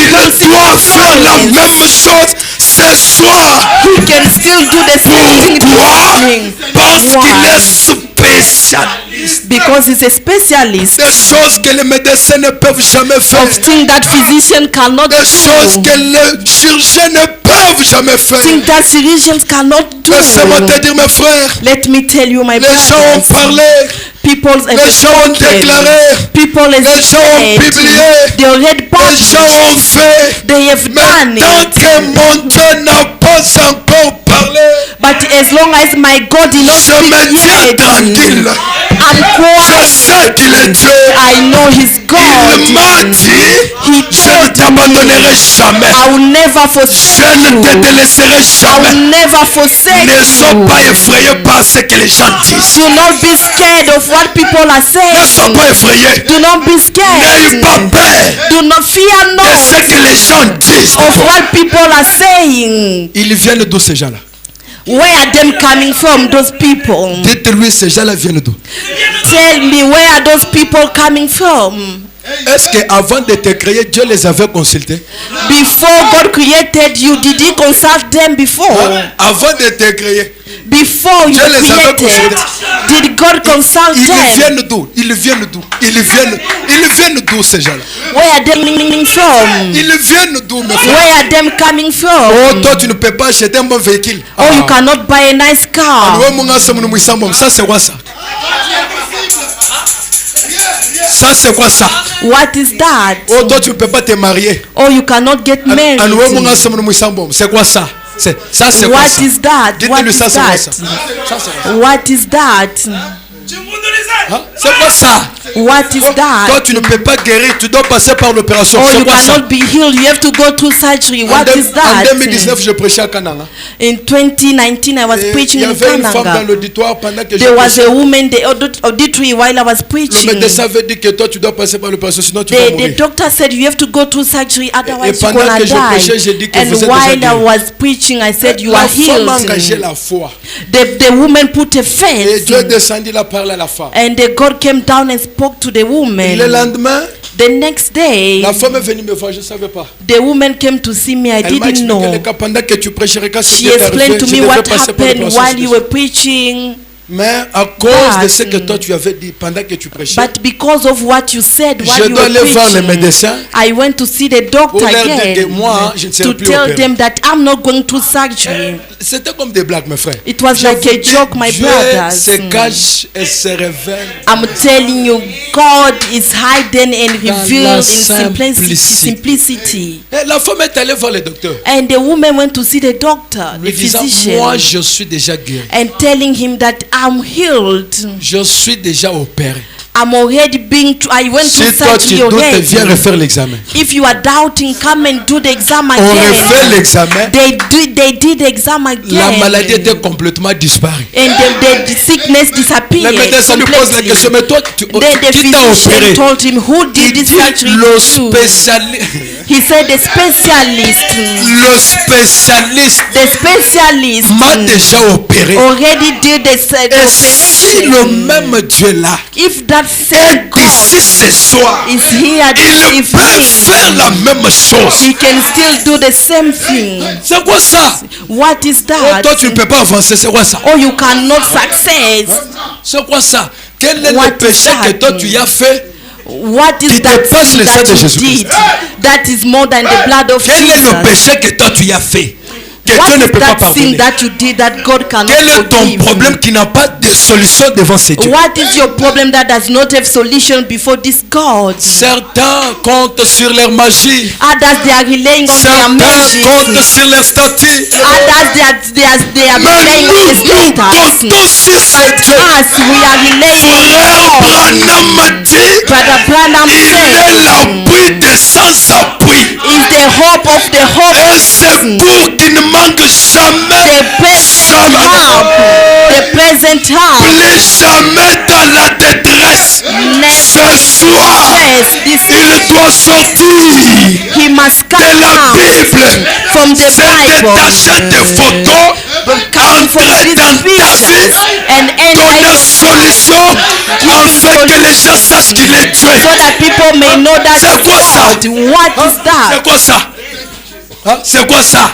doit faire la même chose ce soir. He can still do the same thing this Pourquoi? evening. Parce qu'il Why? est spécialiste. Because he's a specialist Des choses que les médecins ne peuvent jamais faire. of things that physician cannot Des choses do. que les chirurgiens ne peuvent jamais faire. Things that physicians cannot do. Laissez-moi te dire mes frères. Let me tell you, my Les gens ont brothers. parlé. People have Les gens ont spoken. déclaré. People have Les gens ont said. publié. They already Les gens ont published. fait. They have done Mais tant it. que mon Dieu n'a pas encore parlé, But as long as my God did not je me speak tiens yet, tranquille. I'm Je quiet. sais qu'il est Dieu. I know He's Il God. m'a dit, He je ne told t'abandonnerai me, jamais. I will never Je forsake ne you. te délaisserai I jamais. will never forsake Ne sois you. pas effrayé par ce que les gens disent. Do not be scared of what people are Ne sois saying. pas effrayé. Do not be N'aie scared. pas peur Do not fear de not ce que les gens disent. of what people are saying. Ils viennent d'où ces gens-là? Where are them coming from, those people? Dites-lui, ces gens-là viennent d'où? Tell me, where are those people coming from? Est-ce qu'avant de te créer, Dieu les avait consultés? Before God created you, did He consult them before? Avant de te créer, before you Dieu les avait created? consultés. Did God consult Ils them? viennent d'où? Ils viennent d'où ces gens-là? Where are they coming from? Ils viennent d'où, mes frères? Where are them coming Oh, from? toi, tu ne peux pas acheter un bon véhicule. Oh, you cannot buy a nice car. Ça, c'est quoi ça? Ça, c'est quoi ça? What is that? Oh, toi, tu ne peux pas te marier. Oh, you cannot get married. C'est quoi ça? Ça, c'est quoi What ça? is that? What Dites-lui is ça, c'est quoi that? ça? Ça, c'est quoi ça? What is that? Hein? C'est quoi ça? What is Toi, that? tu ne peux pas guérir, tu dois passer par l'opération. Oh, C'est you quoi ça? cannot be healed. You have to go through surgery. What is En that? 2019, je prêchais à Kananga. In 2019, I was Et il preaching y in avait une femme dans Kananga. l'auditoire pendant que je There was prêchais. a woman in the auditory while I was Le preaching. médecin avait dit que toi, tu dois passer par l'opération, sinon tu vas The mourir. doctor said you have to go through surgery, otherwise you're pendant gonna que je prêchais, j'ai dit die. que And vous êtes déjà while I guéri. was preaching, I said you La are femme a engagé healed. la foi. The woman put a Et faith, Dieu est descendu, il a parlé à la femme. and the God came down and spoke to the Le woman. lendemain, The next day, la femme est venue me voir, je ne savais pas. the woman came to see me. I Elle m'a didn't expliqué know. le cas pendant que tu prêcherais, quand She c'était arrivé, explained to je me devais what passer par happened l'opération. while you were preaching. Mais à cause de ce que toi tu avais dit pendant que tu prêchais, But because of what you said while je you dois were aller voir le preaching, médecin I went to see the doctor pour leur dire que again moi, je ne serai to plus tell opéré. them that I'm not going to surgery. C'était comme des blagues, mes frères. It was Je like vous a dis, joke, my Dieu brothers. se cache et se révèle. I'm telling you, God is hidden and Dans revealed la in simplicity. simplicity. Et la femme est allée voir le docteur, And the woman went to see the doctor, the lui disant, physician, moi je suis déjà guéri. and telling him that I'm healed. Je suis déjà opéré. I'm already being. I went Si to toi tu surgery doutes, viens already. refaire l'examen. If you are doubting, come and do the exam On refait again. l'examen. They did the exam La maladie again. était complètement disparue. And the sickness disappeared Le médecin lui pose la question, completely. mais toi, The qui t'a physician opéré? told him who did Il this dit surgery le to you. spécialiste. He said the specialist. Le spécialiste The specialist m'a déjà opéré. already did the Et si le operation. même Dieu là If that same est ici ce soir, is here this il peut faire evening, la même chose. he can still do the same thing. C'est quoi ça? What is Oh, that? toi tu ne peux pas avancer, c'est quoi ça? Oh, you cannot success. C'est quoi ça? Quel est What le péché is que that? toi tu as fait? What Qui is that dépasse sin le sang that de you Jésus-Christ? did? That is more than the blood of Quel est le Jesus. péché que toi tu as fait? Que What Dieu ne is peut pas that pardonner? sin that you did that God cannot Quel est ton forgive? problème qui n'a pas de solution devant ces dieux? What is your problem that does not have solution before this God? Certains comptent sur leur magie. Others they are relying on their Certains magic. comptent sur leur statut. Others they are Mais relying on the nous status. comptons sur ces dieux. Us we are relying Frère on God. Branham a dit, Brother Branham il est said l'appui des sans-appui. is the hope of the Un hopeless. secours qui ne manque jamais. The present Jamais. help. The present help. Plus jamais dans la détresse. Never Ce soir, yes, this il doit sortir he must come de la out Bible. from the C'est détacher Bible. des photos. Come from Entrer these dans ta pictures vie. and enter Donner your solution afin que les gens sachent qu'il est Dieu. so that people may know that C'est it's quoi ça? God. What is C'est that? quoi ça? Hein? C'est quoi ça?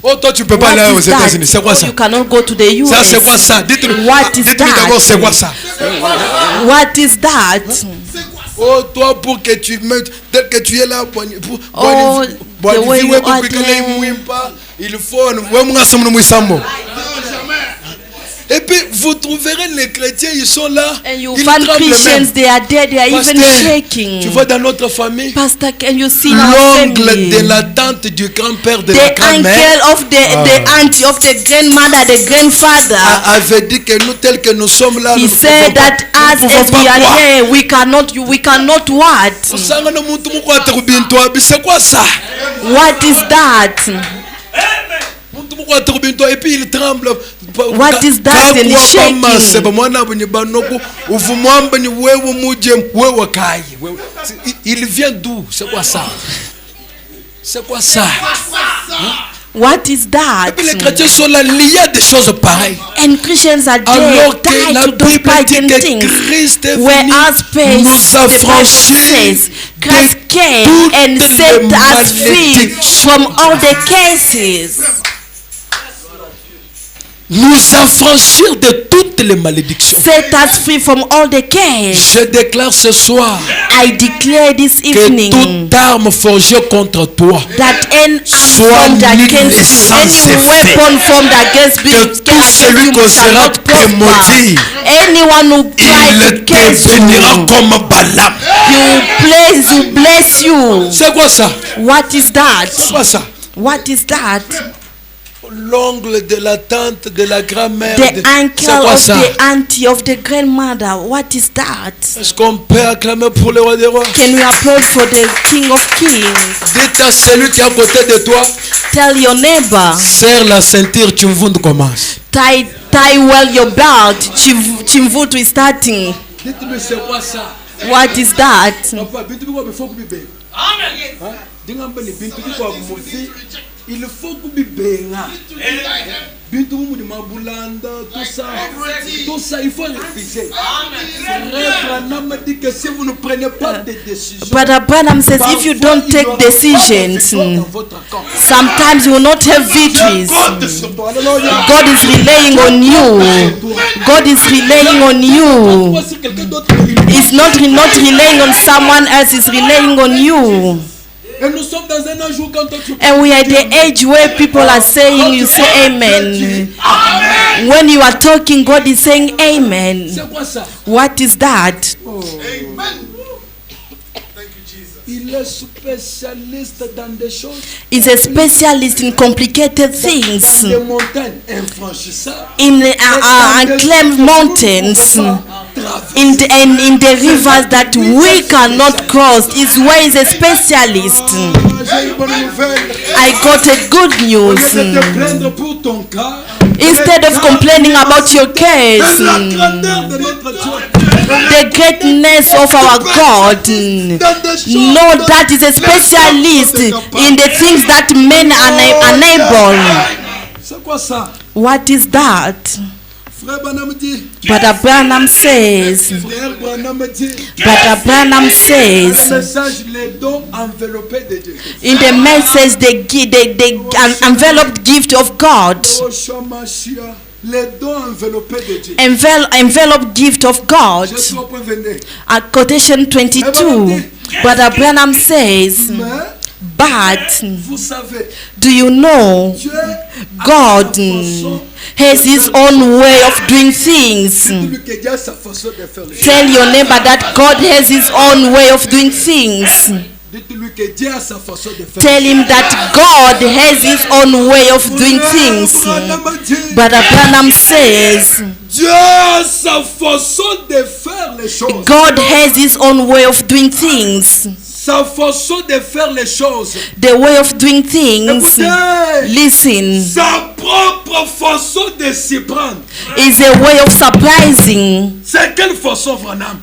Oh, toi, tu peux pas aller What aux is that? États-Unis. C'est quoi Oh, ça? you cannot go to the US. Ça, c'est quoi ça? Dites-lui. What is Dites-lui that? d'abord, c'est quoi ça? What is that? Oh, toi, pour que tu mettes, tel que tu es là, pour Oh, the way you are there. il faut. Et puis, vous trouverez les chrétiens, ils sont là. And you Ils find tremblent Christians, même. they are there, they are even Pasteur, shaking. tu vois dans notre famille, Pastor, can you see our l'ongle family? de la tante du grand-père de la The grand-mère uncle of the auntie of the grandmother, the grandfather. avait dit que nous, tels que nous sommes là, He nous ne said pouvons that pas, as nous ne pouvons we pas are croire. here, we cannot what? Osangana muntu mukwate kubintu abi, c'est quoi ça? What is that? Muntu mukwate kubintu et puis il tremble. What is that? And he's shaking. Seba mwana bunyi banoku uvumwamba ni wewe muje wewe kai. Il vient d'où? C'est quoi ça? C'est quoi ça? What is Et that? puis les chrétiens sont là, il y a des choses pareilles. And Christians are there, Alors que tied la to those Bible dit pagan que things. Christ est venu Whereas nous affranchir Christ de came and toutes set les us free malédictions. from all the cases. nous affranchir de toutes les malédictions. Set us free from all the curse. Je déclare ce soir I declare this que evening toute arme forgée contre toi, that any soit arm formed nulle et against you, sans any effet. weapon formed against Que you, tout celui qui shall sera not te prosper. maudire, Anyone who tries to il te curse bénira you, comme Balaam. you bless you. C'est quoi ça? What is C'est that? quoi ça? What is that? L'ongle de la tante, de la grand-mère. The C'est uncle quoi of ça? the auntie of the grandmother. What is that? Est-ce qu'on peut acclamer pour le roi des rois? Can we applaud for the King of Kings? Dites à celui qui est à côté de toi, Tell your neighbor, serre la ceinture, tu me commence. tie well your belt. Chimvutu is starting. Dites-moi c'est quoi ça? What is that? Papa, il faut que tout ça, il faut refuser. Branham dit que si vous ne prenez pas de décisions, Brother Branham says if you don't take decisions, sometimes you will not have victories. God is relying on you. God is relying on you. It's not relying on someone else, it's relying on you. Et nous sommes dans un âge où quand tu And we are at the age where people are saying, you say amen. When you are talking, God is saying amen. c'est quoi ça? What is that? Il est spécialiste dans des choses, Is a specialist in complicated things, dans des montagnes infranchissables, in unclaimed mountains, in the rivers that we cannot cross. Is where is a specialist. J'ai une bonne nouvelle. I got a good Au news. lieu de te plaindre pour ton cas, Instead of complaining about your case, la grandeur de notre Dieu, the greatness of our God, know that is a specialist in the things that men are unable. c'est quoi ça? What is that? Frère Branham dit, Brother Branham says, frère Branham dit, Brother Branham le says, message, les dons enveloppés de Dieu. in the message, the enveloped gift of God, Oh, Shamashia, les dons enveloppés de Dieu. enveloped gift of God. Je suis au point 22. At quotation 22, Brother Branham says, Mais, but vous savez, do you know Dieu God has his own way of doing things? Celui qui a sa façon de faire les choses. Tell your neighbor that God has his own way of doing things. Dites-lui que Dieu a sa façon de faire. Tell him that God has his own way of doing things. Branham dit, Brother Branham says, Dieu a sa façon de faire les choses. God has his own way of doing things. Sa façon de faire les choses. The way of doing things, Écoutez, listen, sa propre façon de s'y prendre. is a way of surprising. C'est quelle façon, Branham?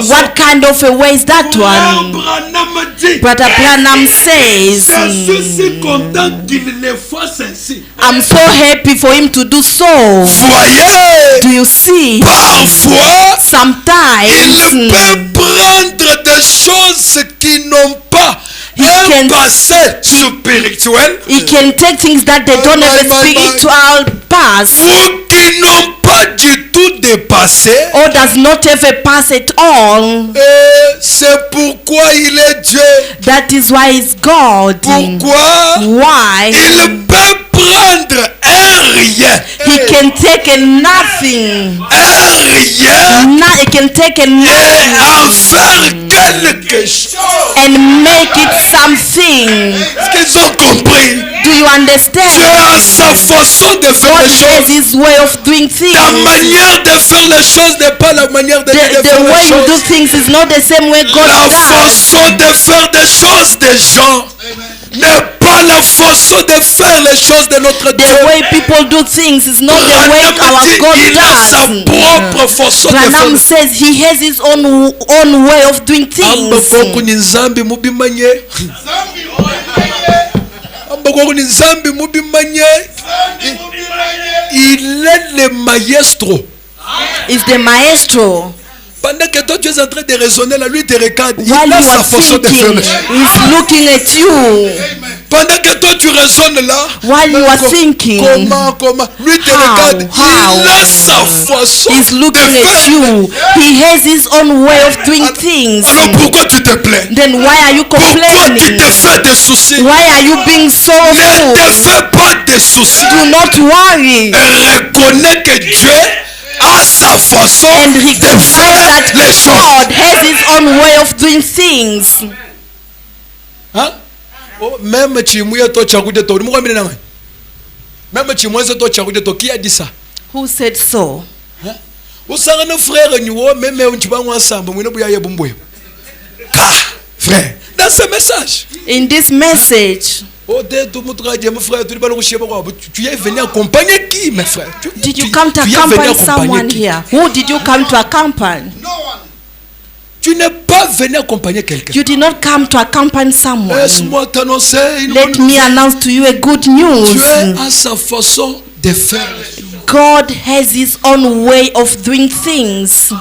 What kind of a way is that Frère one? Branham dit, Brother Branham je says, suis si content qu'il le fasse ainsi. I'm so happy for him to do so. Voyez, Do you see? parfois, il Sometimes peut prendre des choses qui n'ont pas un can- passé spirituel he can take things that they don't have a spiritual past ou qui n'ont pas du tout dépassé. or does not have a past at all. Et c'est pourquoi il est Dieu. That is why he's God. Pourquoi Why? il peut prendre un rien. He can take a nothing. Un rien He can take a et nothing en faire quelque chose. and make it something. Est-ce qu'ils ont compris? Do you Dieu understand? a sa façon de faire God les has choses. his way of doing Ta things. manière de faire les choses n'est pas la manière de The faire les way you do choses. things is not the same way God La does. façon de faire des choses des gens n'est pas la façon de faire les choses de notre Dieu. The way people do things is not the way Branham our dit, God il a sa does. propre façon de Branham faire. says he has his own way of doing Amboko things. ni nzambi mubimanye. Amboko ni nzambi mubimanye. Il est le maestro. Is the maestro. Pendant que toi tu es en train de raisonner là, lui te regarde. Il While a you sa are façon de faire thinking, les choses. he's looking at you. Pendant que toi tu raisonnes là, While you are thinking, comment, lui te regarde, il a sa façon he's de looking at faire. you. He has his own way of doing things. Alors pourquoi tu te plains? Then why are you Pourquoi tu complaining? te fais des soucis? Why are you being Ne sorrowful? te fais pas des soucis. Do not worry. Reconnais que Dieu a sa façon And de recognize faire that les choses. God has his own way of doing things. Hein? Oh, même chimouye to chakude to. Même chimouye to chakude to. Qui a dit ça? Who said so? Usanga no frère nyuo même unchibangu ensemble mwino buya yebumbwe. Ka frère. Dans ce message. In this message, Oh de tout mon frère, mon frère, tu vas le quoi? Tu es venu accompagner qui, mes frères? did you come to accompany someone here? Who did you come to accompany? Tu n'es pas venu accompagner quelqu'un. You did not come to accompany someone. Laisse-moi t'annoncer une Let bonne me nouvelle. announce to you a good news. Dieu a sa façon de faire. God has his own way of doing things.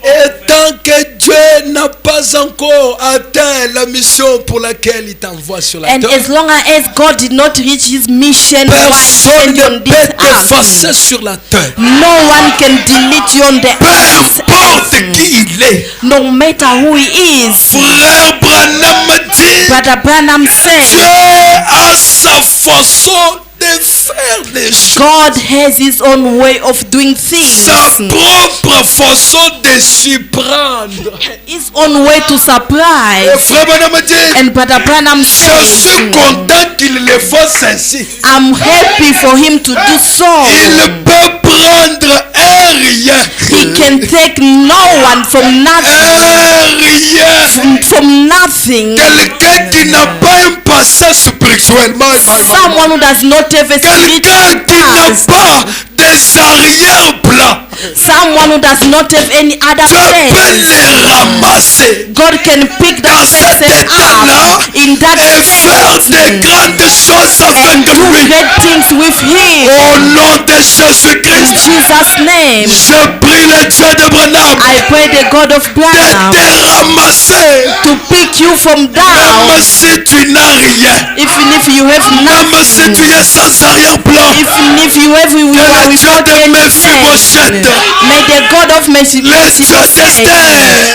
Et tant que Dieu n'a pas encore atteint la mission pour laquelle il t'envoie sur la And terre, as long as God did not reach his mission why he personne sent you ne on peut this t'effacer earth, sur la terre. no one can delete you on the Peu earth. importe qui il est. No matter who he is. Frère Branham dit, Brother Branham Dieu said, a sa façon de faire les choses. God has his own way of doing Sa things. propre façon de s'y prendre. His own way to Et supply. frère Branham dit, And Brother Branham je suis said, content qu'il le fasse ainsi. I'm happy for him to do so. Il peut prendre un rien. He can take no one from nothing. Un rien. From nothing. Quelqu'un qui n'a pas un passé spirituel. Someone who does not have a spiritual Quelqu'un qui n'a past. pas des arrière-plans. Someone who does not have any other Dieu peut plans. les ramasser God can pick dans that cet person état-là up in that et faire state de grandes choses and avec do lui. great things with him. Au nom de In Jésus-Christ, Jesus' name, je prie le Dieu de Branham I pray the God of de Branham te ramasser. to pick you from down. Même si tu n'as rien, Even if you have même si nothing, tu es sans arrière-plan, even if you have you que are le Dieu without de any Mephibosheth, plan, may the God of le mercy, Dieu d'Esther,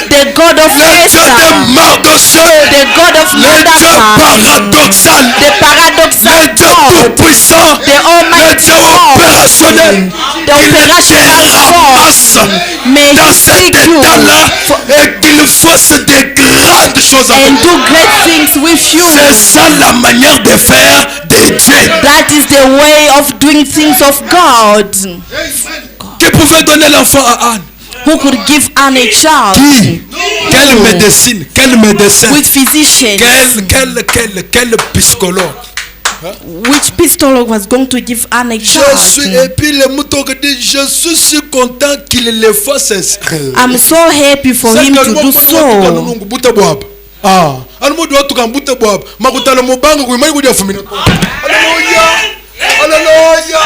the God of le Dieu Esther, de Mardochée, the God of le Dieu Mordecai, paradoxal, the le paradoxal Dieu God, tout-puissant, the le Almighty Dieu God, opérationnel, the qu'il te operational ramasse God, may dans He cet pick you état-là for- et qu'il fasse de grandes choses and avec do toi. great things with you. C'est ça la manière de faire de Dieu. That is the way of doing things of God. Qui pouvait donner l'enfant à Anne? Who could give Anne a child? Qui? Quelle médecine? Quel médecin? With physicians. Quel psychologue? Which pistol was going to give Anne a Et child? puis le mouton dit, je suis si content qu'il le fasse ainsi. I'm so happy for him to do so. Ah, almudu watu kambuta bwaba makutala mubanga kuimani kujya fumina. Haleluya. Haleluya.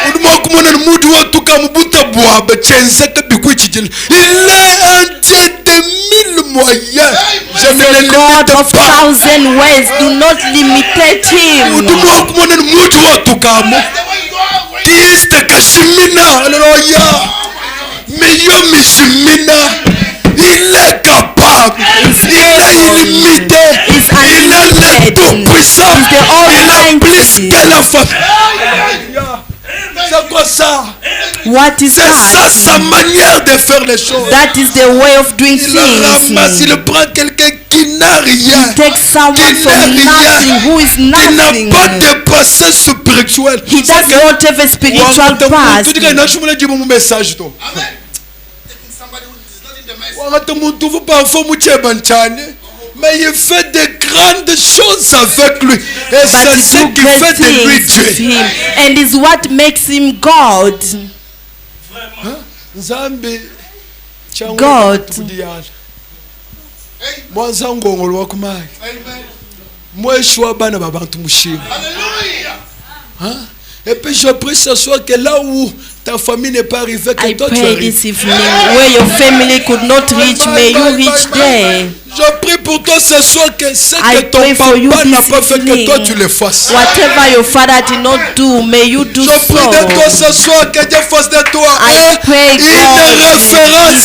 Uduma kumona mudu watu kamubuta bwaba chense kabikuchijil. Il est un Dieu de mille moyens. Je ne le The God limite of pas. 1,000 ways. Do not limitate him. Uduma kumona mudu watu kamu. Kiste kashimina. Haleluya. Meilleur mishimina. Il est capable. Il est illimité. Il est le tout-puissant. Il est plus que la famille. C'est quoi ça? What is C'est ça that? sa manière de faire les choses. That is the way of doing Il ramasse, things. il prend quelqu'un qui n'a rien. Take someone from nothing who is Qui n'a nothing. pas de passé spirituel. He does not have a spiritual past. Tu dis que nashumule jibu mu message to. Wangata muntu vous parfois mucheba nchane. Mais il fait de grandes choses avec lui. Et But c'est he ce do qui great fait de lui things with Dieu. him. And is what makes him God. Nzambi God. mwanza ngongolo wakumayi mweshwa bana babantu mushima. Et puis je prie ce soir que là où ta famille n'est pas arrivée, que I toi tu pray arrives. this evening where your family could not reach, may you reach there. Je prie pour toi ce soir que ce I que ton pray for you papa n'a this pas fait, que evening. toi tu le fasses. Whatever your father did not do, may you do Je prie so. de toi ce soir que Dieu fasse de toi I pray une God référence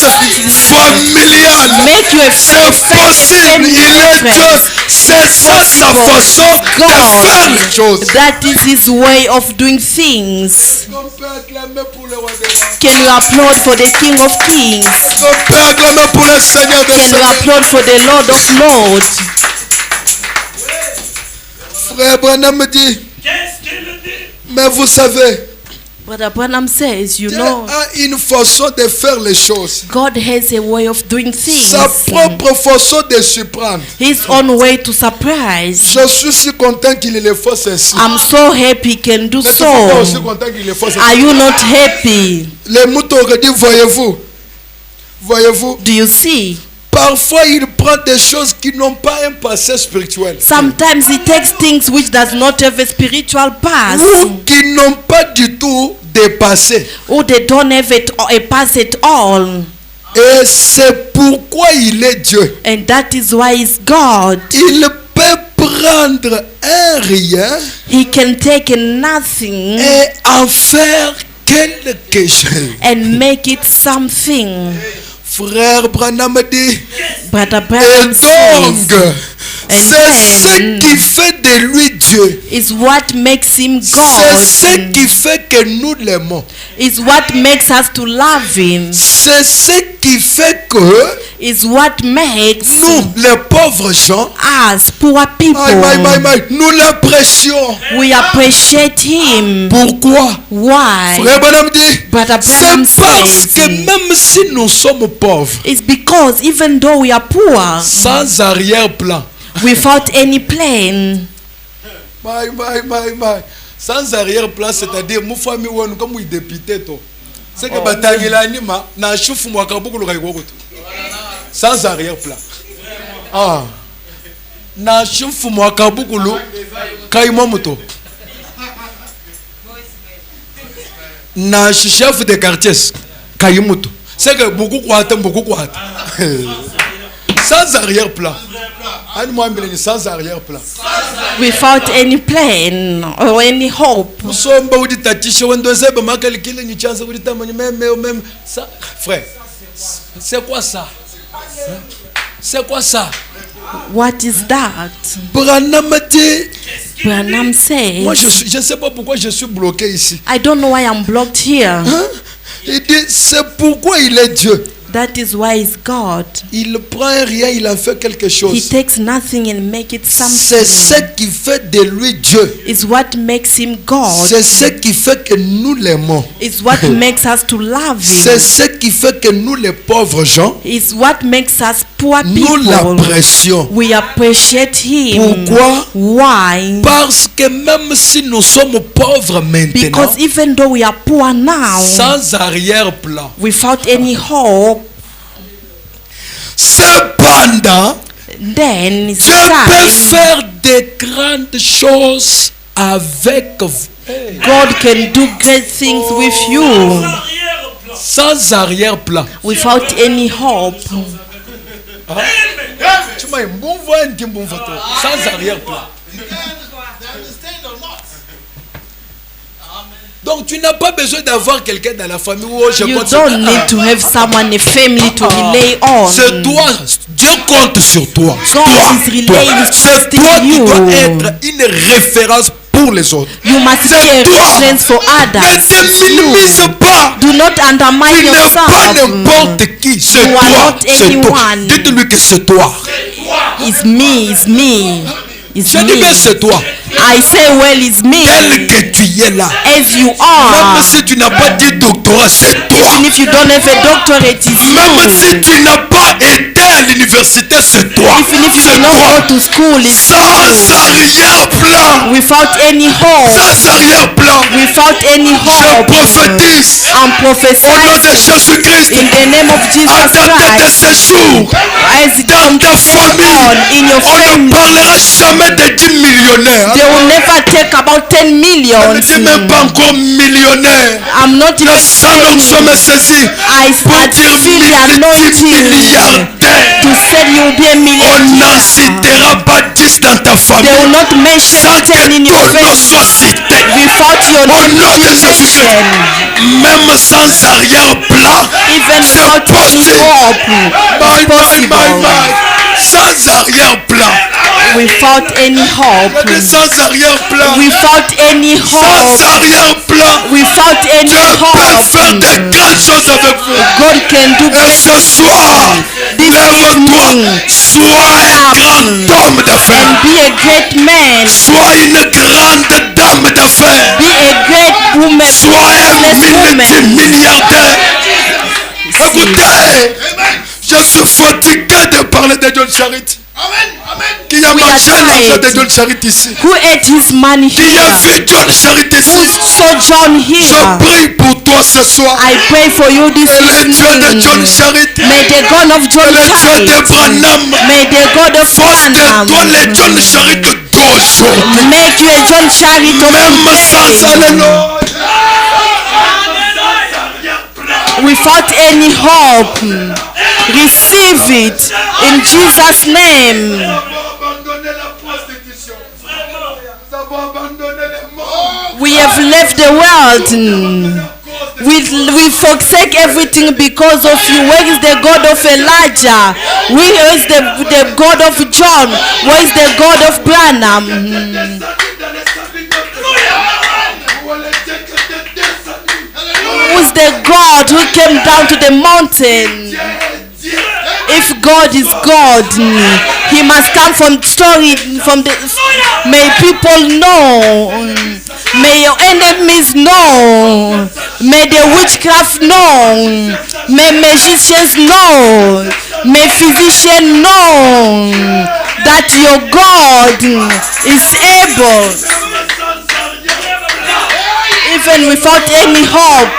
familiale. make you a C'est possible, il est Dieu. C'est ça sa façon de faire les choses. That is his way of doing things. On peut acclamer pour le roi des rois. Can you applaud for the King of Kings? On peut acclamer pour le Seigneur des Can you Seigneurs. applaud for the Lord of Lords? Frère Branham me dit, mais vous savez, Brother Branham says, you Dieu know, a une façon de faire les choses. God has a way of doing things. Sa propre façon de surprendre. His own way to surprise. Je suis si content qu'il le fasse ainsi. I'm so happy he can do Mais tu n'es pas aussi so. content qu'il le fasse Are ainsi. you not happy? Les moutons auraient dit, voyez-vous, voyez-vous, Do you see? parfois il prend des choses qui n'ont pas un passé spirituel. Sometimes he takes things which does not have a spiritual past, Ou qui n'ont pas du tout dépassé. or they don't have a past at all. Et c'est pourquoi il est Dieu. And that is why he's God. Il peut prendre un rien He can take a nothing et en faire quelque chose. and make it something. Frère Branham dit, Brother et Branham donc, says, c'est ce then- qui fait de lui Dieu. is what makes him C'est ce God. qui fait que nous l'aimons. Is what makes us to love him. C'est ce qui fait que Is what makes nous, les pauvres gens, us poor people, nous l'apprécions. we appreciate him. Pourquoi? Why? Frère Branham dit, Brother Branham c'est parce que says, même si nous sommes pauvres, it's because even though we are poor, sans arrière-plan, without any plan, sans arrière-plan, c'est-à-dire mon famille ou comme il député to. C'est que batangela anima na chufu mwaka buku lukai gokutu. Sans arrière-plan. Ah. Na chufu mwaka buku lu kai momuto. Na chef de quartier kai mutu. C'est que beaucoup kwata. Sans arrière-plan. Animo ambele sans arrière-plan. without any plan or any hope. Somba uditatisha wendoze bamakali kile ni chance uditamani même ça frère. C'est quoi ça? C'est quoi ça? What is that? Branham dit, Branham moi says, je sais pas pourquoi je suis bloqué ici. I don't know why I'm blocked here. Hein? Il dit c'est pourquoi il est Dieu. That is why he's God. Il prend un rien, il en fait quelque He chose. takes nothing and make it C'est ce something. qui fait de lui Dieu. Is what makes him God. C'est ce qui fait que nous l'aimons. Is what makes us to love C'est him. ce qui fait que nous les pauvres gens, Is what makes us poor nous people. l'apprécions. We appreciate him. Pourquoi? Why? Parce que même si nous sommes pauvres maintenant, Because even though we are poor now, sans arrière-plan, without any hope, cependant, then it's Dieu peut time faire de grandes choses avec vous. God can do great things with you Sans arrière-plan. without any hope. Sans arrière-plan. Donc tu n'as pas besoin d'avoir quelqu'un dans la famille où je You compte sur don't need to have someone, a family to rely on. C'est toi, Dieu compte sur toi. God Toi, is relying, toi. is C'est trusting toi qui you. dois être une référence pour les autres. You must be C'est a toi. reference for Ne others. te minimise pas. Do not undermine Tu n'es pas yourself. n'importe qui. C'est You are toi. not C'est toi. anyone. Dites-lui que c'est toi. It's me, it's me, it's Je dis bien me. c'est toi. I say, well, it's Tel me. que tu es là. As you Même are. si tu n'as pas dit doctorat, c'est toi. Even if you don't have a doctorate, it's Même si you. tu n'as pas été à l'université, c'est toi. Even if you C'est did not toi. go to school, it's Sans arrière-plan. without any hope. Sans arrière-plan. Without any Je hope. prophétise I'm au nom de prophesying Jésus-Christ in the name of à Jesus ta date de Christ. séjour As it dans comes ta on famille. in your On ne family, parlera jamais de 10 millionnaires. they will never take about 10 On ne millions. dit même pas encore millionnaire. I'm not Le even Saint-Nom saying me saisit I pour dire feel the anointing multimilliardaire. to say you will be a On millionaire. n'en citera pas 10 dans ta They famille will not mention sans 10 in que your ton nom family soit cité. without your Au name nom de being Jésus-Christ, mentioned. même sans arrière-plan, Even c'est without any possible. hope, My, it's possible. Sans arrière-plan. Without any hope, Sans arrière-plan. without any Sans hope, arrière-plan. without any Dieu peut faire hope, des grandes choses avec vous. God can do Et great ce soir, This lève-toi. evening, Sois un grand homme d'affaires. and be a great man, Sois une grande dame d'affaires. be a great woman, Sois un businesswoman. multimilliardaire. Écoutez, je suis fatigué de parler de John Charity. Qui a We are mangé l'argent de tired. John Charity ici. Who ate his money Qui a here? vu John Charity Who ici. sojourn Je here? prie pour toi ce soir. I pray for you this Et le Dieu de John evening. Charity. May the God of Et John le Dieu de Charity, Branham. may the God of Fasse de toi Branham les John Charity d'aujourd'hui. make you a John Charity of Même sans today. alléluia. Without any hope, receive it in Jesus' name. Nous avons abandonné la prostitution. Nous avons abandonné les morts. We have left the world. We forsake everything because of you. Where is the God of Elijah? Where is the God of John? Where is the God of Branham? Who's the God who came down to the mountain? If God is God, He must come from story from the. May people know. May your enemies know. May the witchcraft know. May magicians know. May physicians know that your God is able, even without any hope.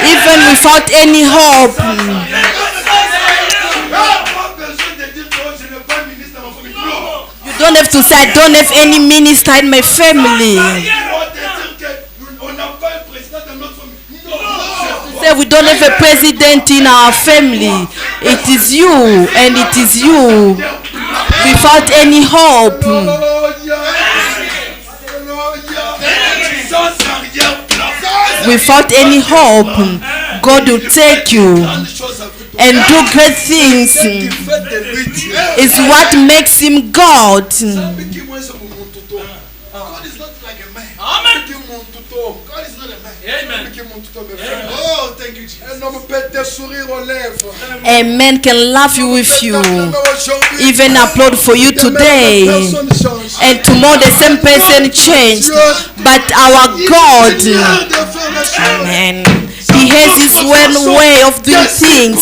Even without any hope. You don't have to say, I don't have any minister in my family. Say we don't have a president in our family. It is you, and it is you. Without any hope. Without any hope, God will take you and do great things. Is what makes him God. God is not like a man. God is not a man. Oh, thank you, Jesus. Un homme peut te sourire aux lèvres. A man can laugh you with you, even applaud for you today, and tomorrow the same person changed. But our God, amen, He has His own way of doing things.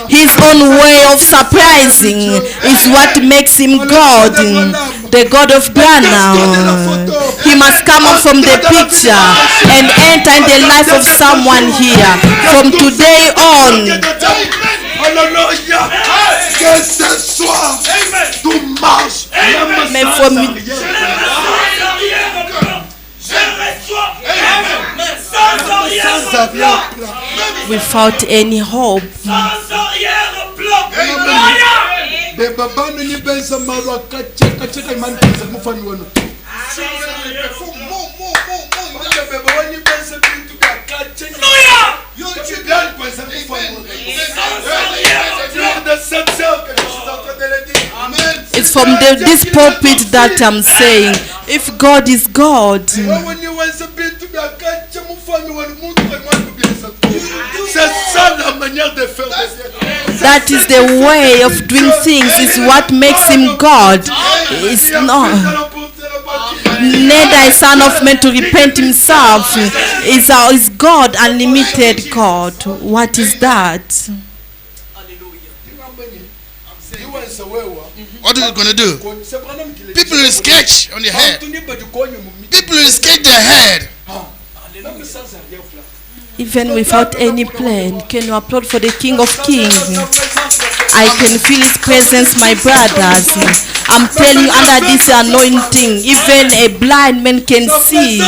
His own way of surprising is what makes Him God. The God of Branham. He must come out from the picture and enter in the life of someone here. From today on, Alléluia. Que ce soir, tout marche. mais for me, without any hope, it's from this pulpit that I'm saying, if God is God, that is the way of doing things, is what makes him God. It's not neither a son of man to repent himself. Is God, unlimited God. What is that? What are you going to do? People will sketch on their head. People will sketch their head. Even without any plan, can you applaud for the King of Kings? I can feel His presence, my brothers. I'm telling you, under this anointing, even a blind man can see.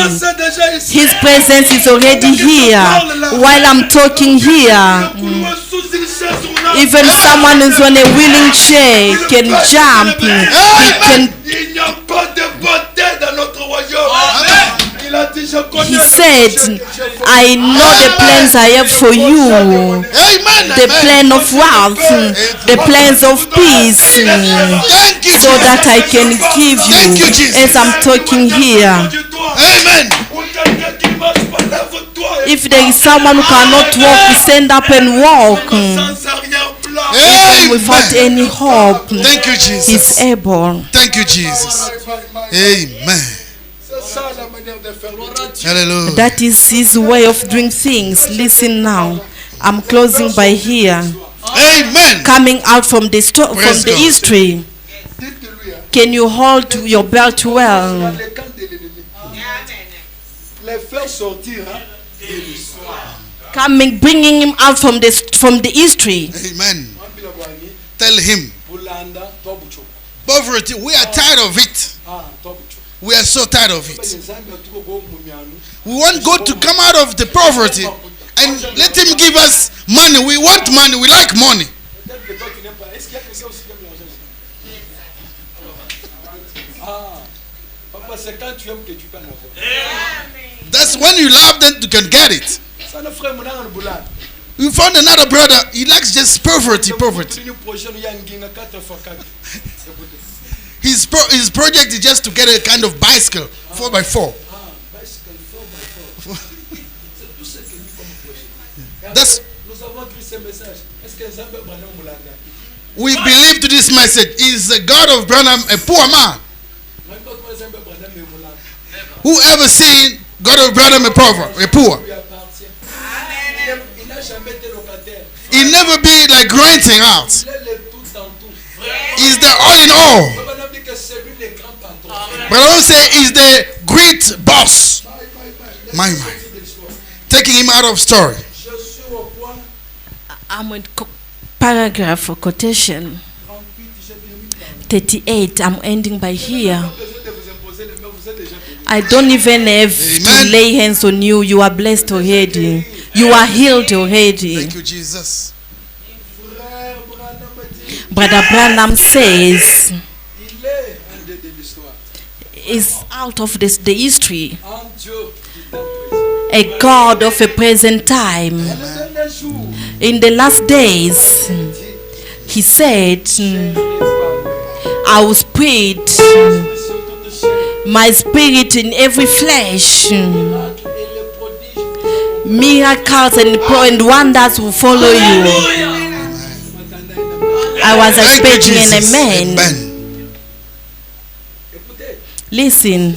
His presence is already here. While I'm talking here, even someone who's on a wheeling chair can jump. Il n'y a pas de beauté dans notre royaume. Il a dit, je connais. He said, I know the plans I have for you. Amen. The plan of wealth, the plans of peace, Thank you, so that I can give Thank you, you Jesus. as I'm talking here. Amen. If there is someone who cannot walk, stand up and walk. Even without any hope, Thank you, He's Jesus. able. Thank you, Jesus. Amen. Hallelujah. That is His way of doing things. Listen now. I'm closing by here. Amen. Coming out from the Praise God. history. Can you hold your belt well? Les faire sortir, hein. Coming, bringing him out from the history. Amen. Tell him, poverty, we are tired of it. We are so tired of it. We want God to come out of the poverty and let Him give us money. We want money. We like money. That's when you love them, you can get it. We found another brother. He likes just poverty. His project is just to get a kind of bicycle, 4x4. That's. We believe to this message. Is the God of Branham a poor man? Whoever seen God of Branham a poor? He never be like renting out. He's the all in all. But I don't say he's the great boss. My. Taking him out of story. I'm in paragraph or quotation 38. I'm ending by here. I don't even have to lay hands on you. You are blessed already. You are healed already. Thank you, Jesus. Brother Branham says, is out of the history, a God of a present time. In the last days, He said, I will spread my spirit in every flesh. Miracles and wonders will follow you. I was expecting an amen. Listen,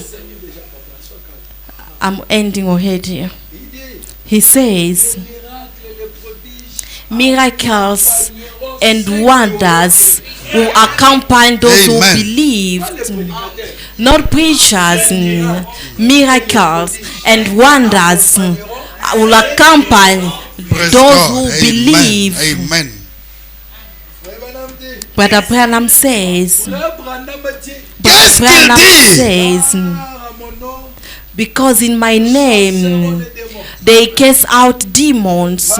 I'm ending already. He says, miracles and wonders will accompany those who believed. Not preachers. Miracles and wonders will accompany those who believe. Amen. Brother Branham says, because in my name they cast out demons,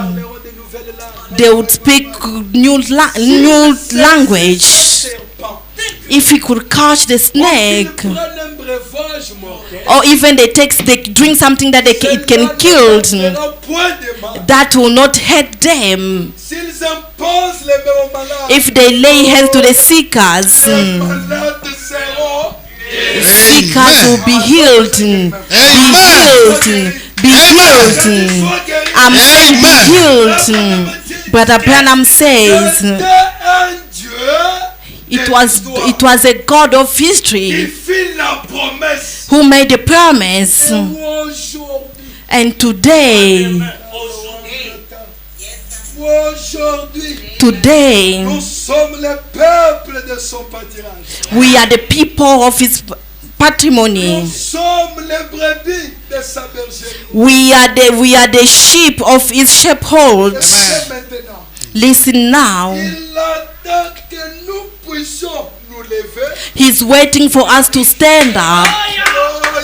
they would speak new language. If he could catch the snake, or even they drink something that it can kill, that will not hurt them. If they lay hands to the seekers, seekers will be healed. Be healed. I'm saying be healed. Brother Branham says, it was a God of history who made a promise. And today we are the people of His patrimony. We are the sheep of His sheepfold. Listen now. puissions nous lever. He's waiting for us to stand up.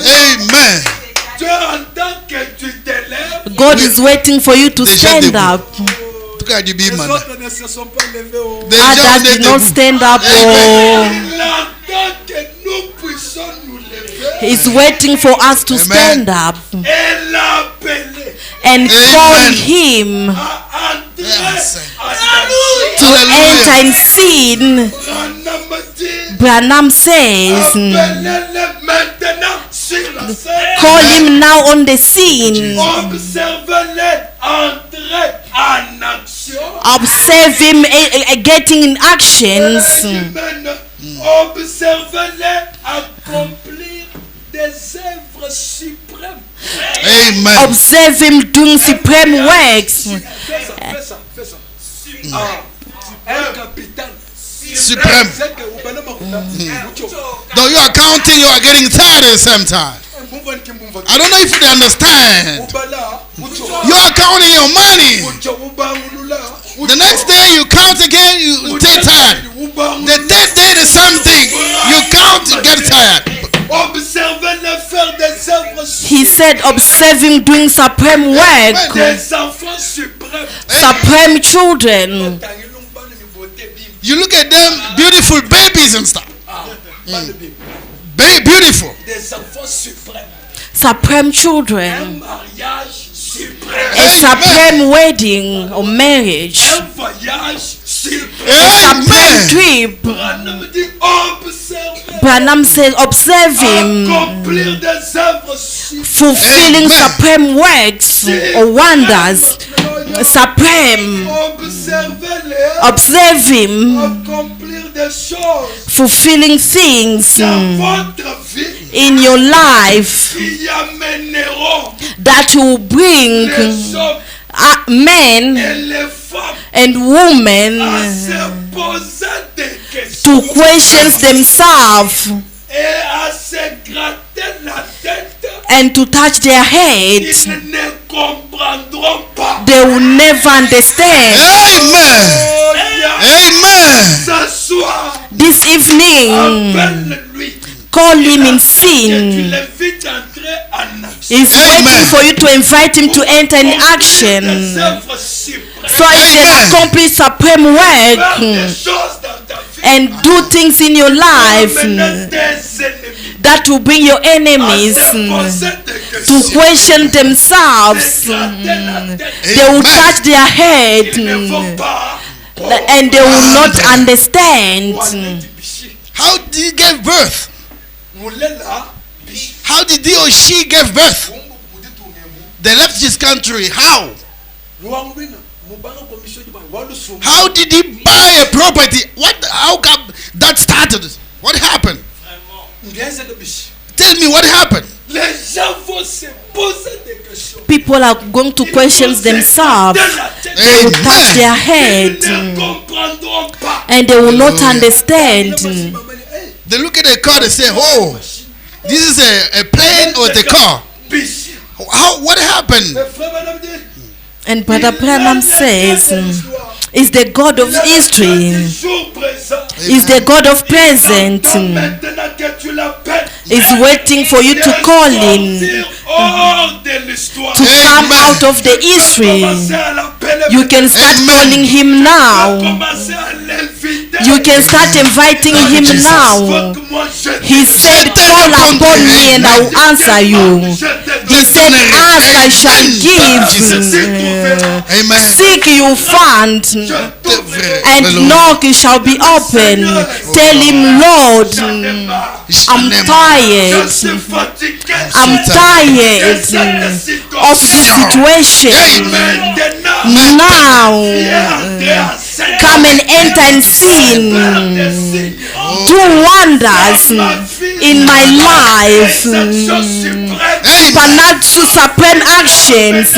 Amen. Dieu entend que tu te lèves. God is waiting for you to Déjà stand debout. up. En tout cas, du Les bimana. autres ne se sont pas levés. Déjà, on Others est did not debout. stand up. Amen. Oh, Il entend que nous puissions nous lever. he's waiting for us to Amen. stand up Et l'appeler and Amen. call him à entrer Yes. à Hallelujah. enter in sin. Branham dit, Branham says, appelez-le maintenant sur la scène. call him now on the scene. Observez-le entrer en action. Observe him getting in actions. Amen. Observez-le accomplir des œuvres suprêmes. Amen. Observe him doing supreme works. Fais ça. Un capitaine. Supreme. C'est que vous venez m'écouter. Though you are counting, you are getting tired at the same time. I don't know if you understand. You are counting your money. The next day you count again, you get tired. The third day the same thing. You count, you get tired. Observez-le faire des œuvres He said, observe him doing supreme work. des enfants suprêmes. Supreme children. You look at them, beautiful babies and stuff. Beautiful. Des enfants suprêmes. Supreme Un children. mariage suprême. A supreme wedding or marriage. Un voyage suprême. Supreme Amen. trip. Branham dit observez. Branham says, observe him Accomplir des œuvres suprêmes. fulfilling Amen. supreme works or wonders. Supreme. Observez-le Observe him accomplir des choses fulfilling things dans votre vie in your life qui amèneront that will bring les hommes men et les femmes and à women se poser des questions to question themselves et à se gratter la tête. and to touch their heads. Ils ne comprendront pas. They will never understand. Amen. Amen. Ce soir, This evening, appelle-lui. call him in Que tu sin. l'invites à entrer en action. He's Amen. waiting for you to invite him to enter in Des action œuvres suprêmes. so he can Amen. accomplish supreme Faire work des choses dans ta vie. and do things in your life Amener tes ennemis that will bring your à enemies se poser des to questions. question themselves. Gratter la tête. They will Amen. touch their head Ils ne vont pas. and they will not understand. How did he give birth? Moulela, How did he or she give birth? They left his country. How? How did he buy a property? How come that started? What happened? Tell me what happened. les gens vont se poser des questions. People are going to question themselves. They will touch their head Ils ne comprendront pas. and they will not understand. They look at the car, they say, oh, this is a plane or the car. Biche. What happened? Le frère Branham dit, And Brother Branham says, is the God of history, jour présent. is the God of present, Maintenant que tu l'appelles, is waiting for you to call him, sortir hors de l'histoire. to come Amen. out of the history. Commencer à l'appeler. You can start Amen. calling him now. Commencer à l'inviter. You can start inviting him Jesus. now. Faut que moi je He said, call upon me and I will answer you. He said, ask, I shall give. Amen. Seek, you find. And knock, it shall be open. Tell him, Lord, I'm tired. I'm tired of this situation. Now, come and enter and sin. Do wonders in my life. Supernatural supreme actions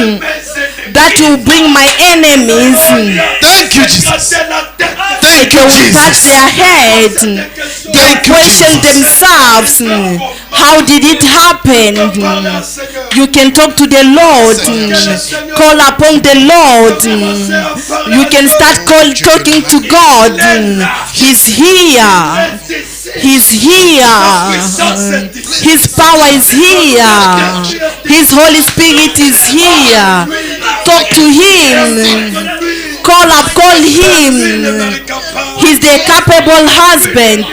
that will bring my enemies. Thank you, Jesus. Thank They you, will touch Jesus. their head. They will question themselves. How did it happen? You can talk to the Lord. Call upon the Lord. You can start talking to God. He's here. He's here. His power is here. His Holy Spirit is here. Talk to Him. Call Him. He's the capable husband.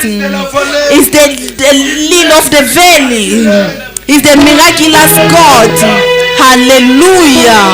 He's the lily of the valley. He's the miraculous God. Hallelujah.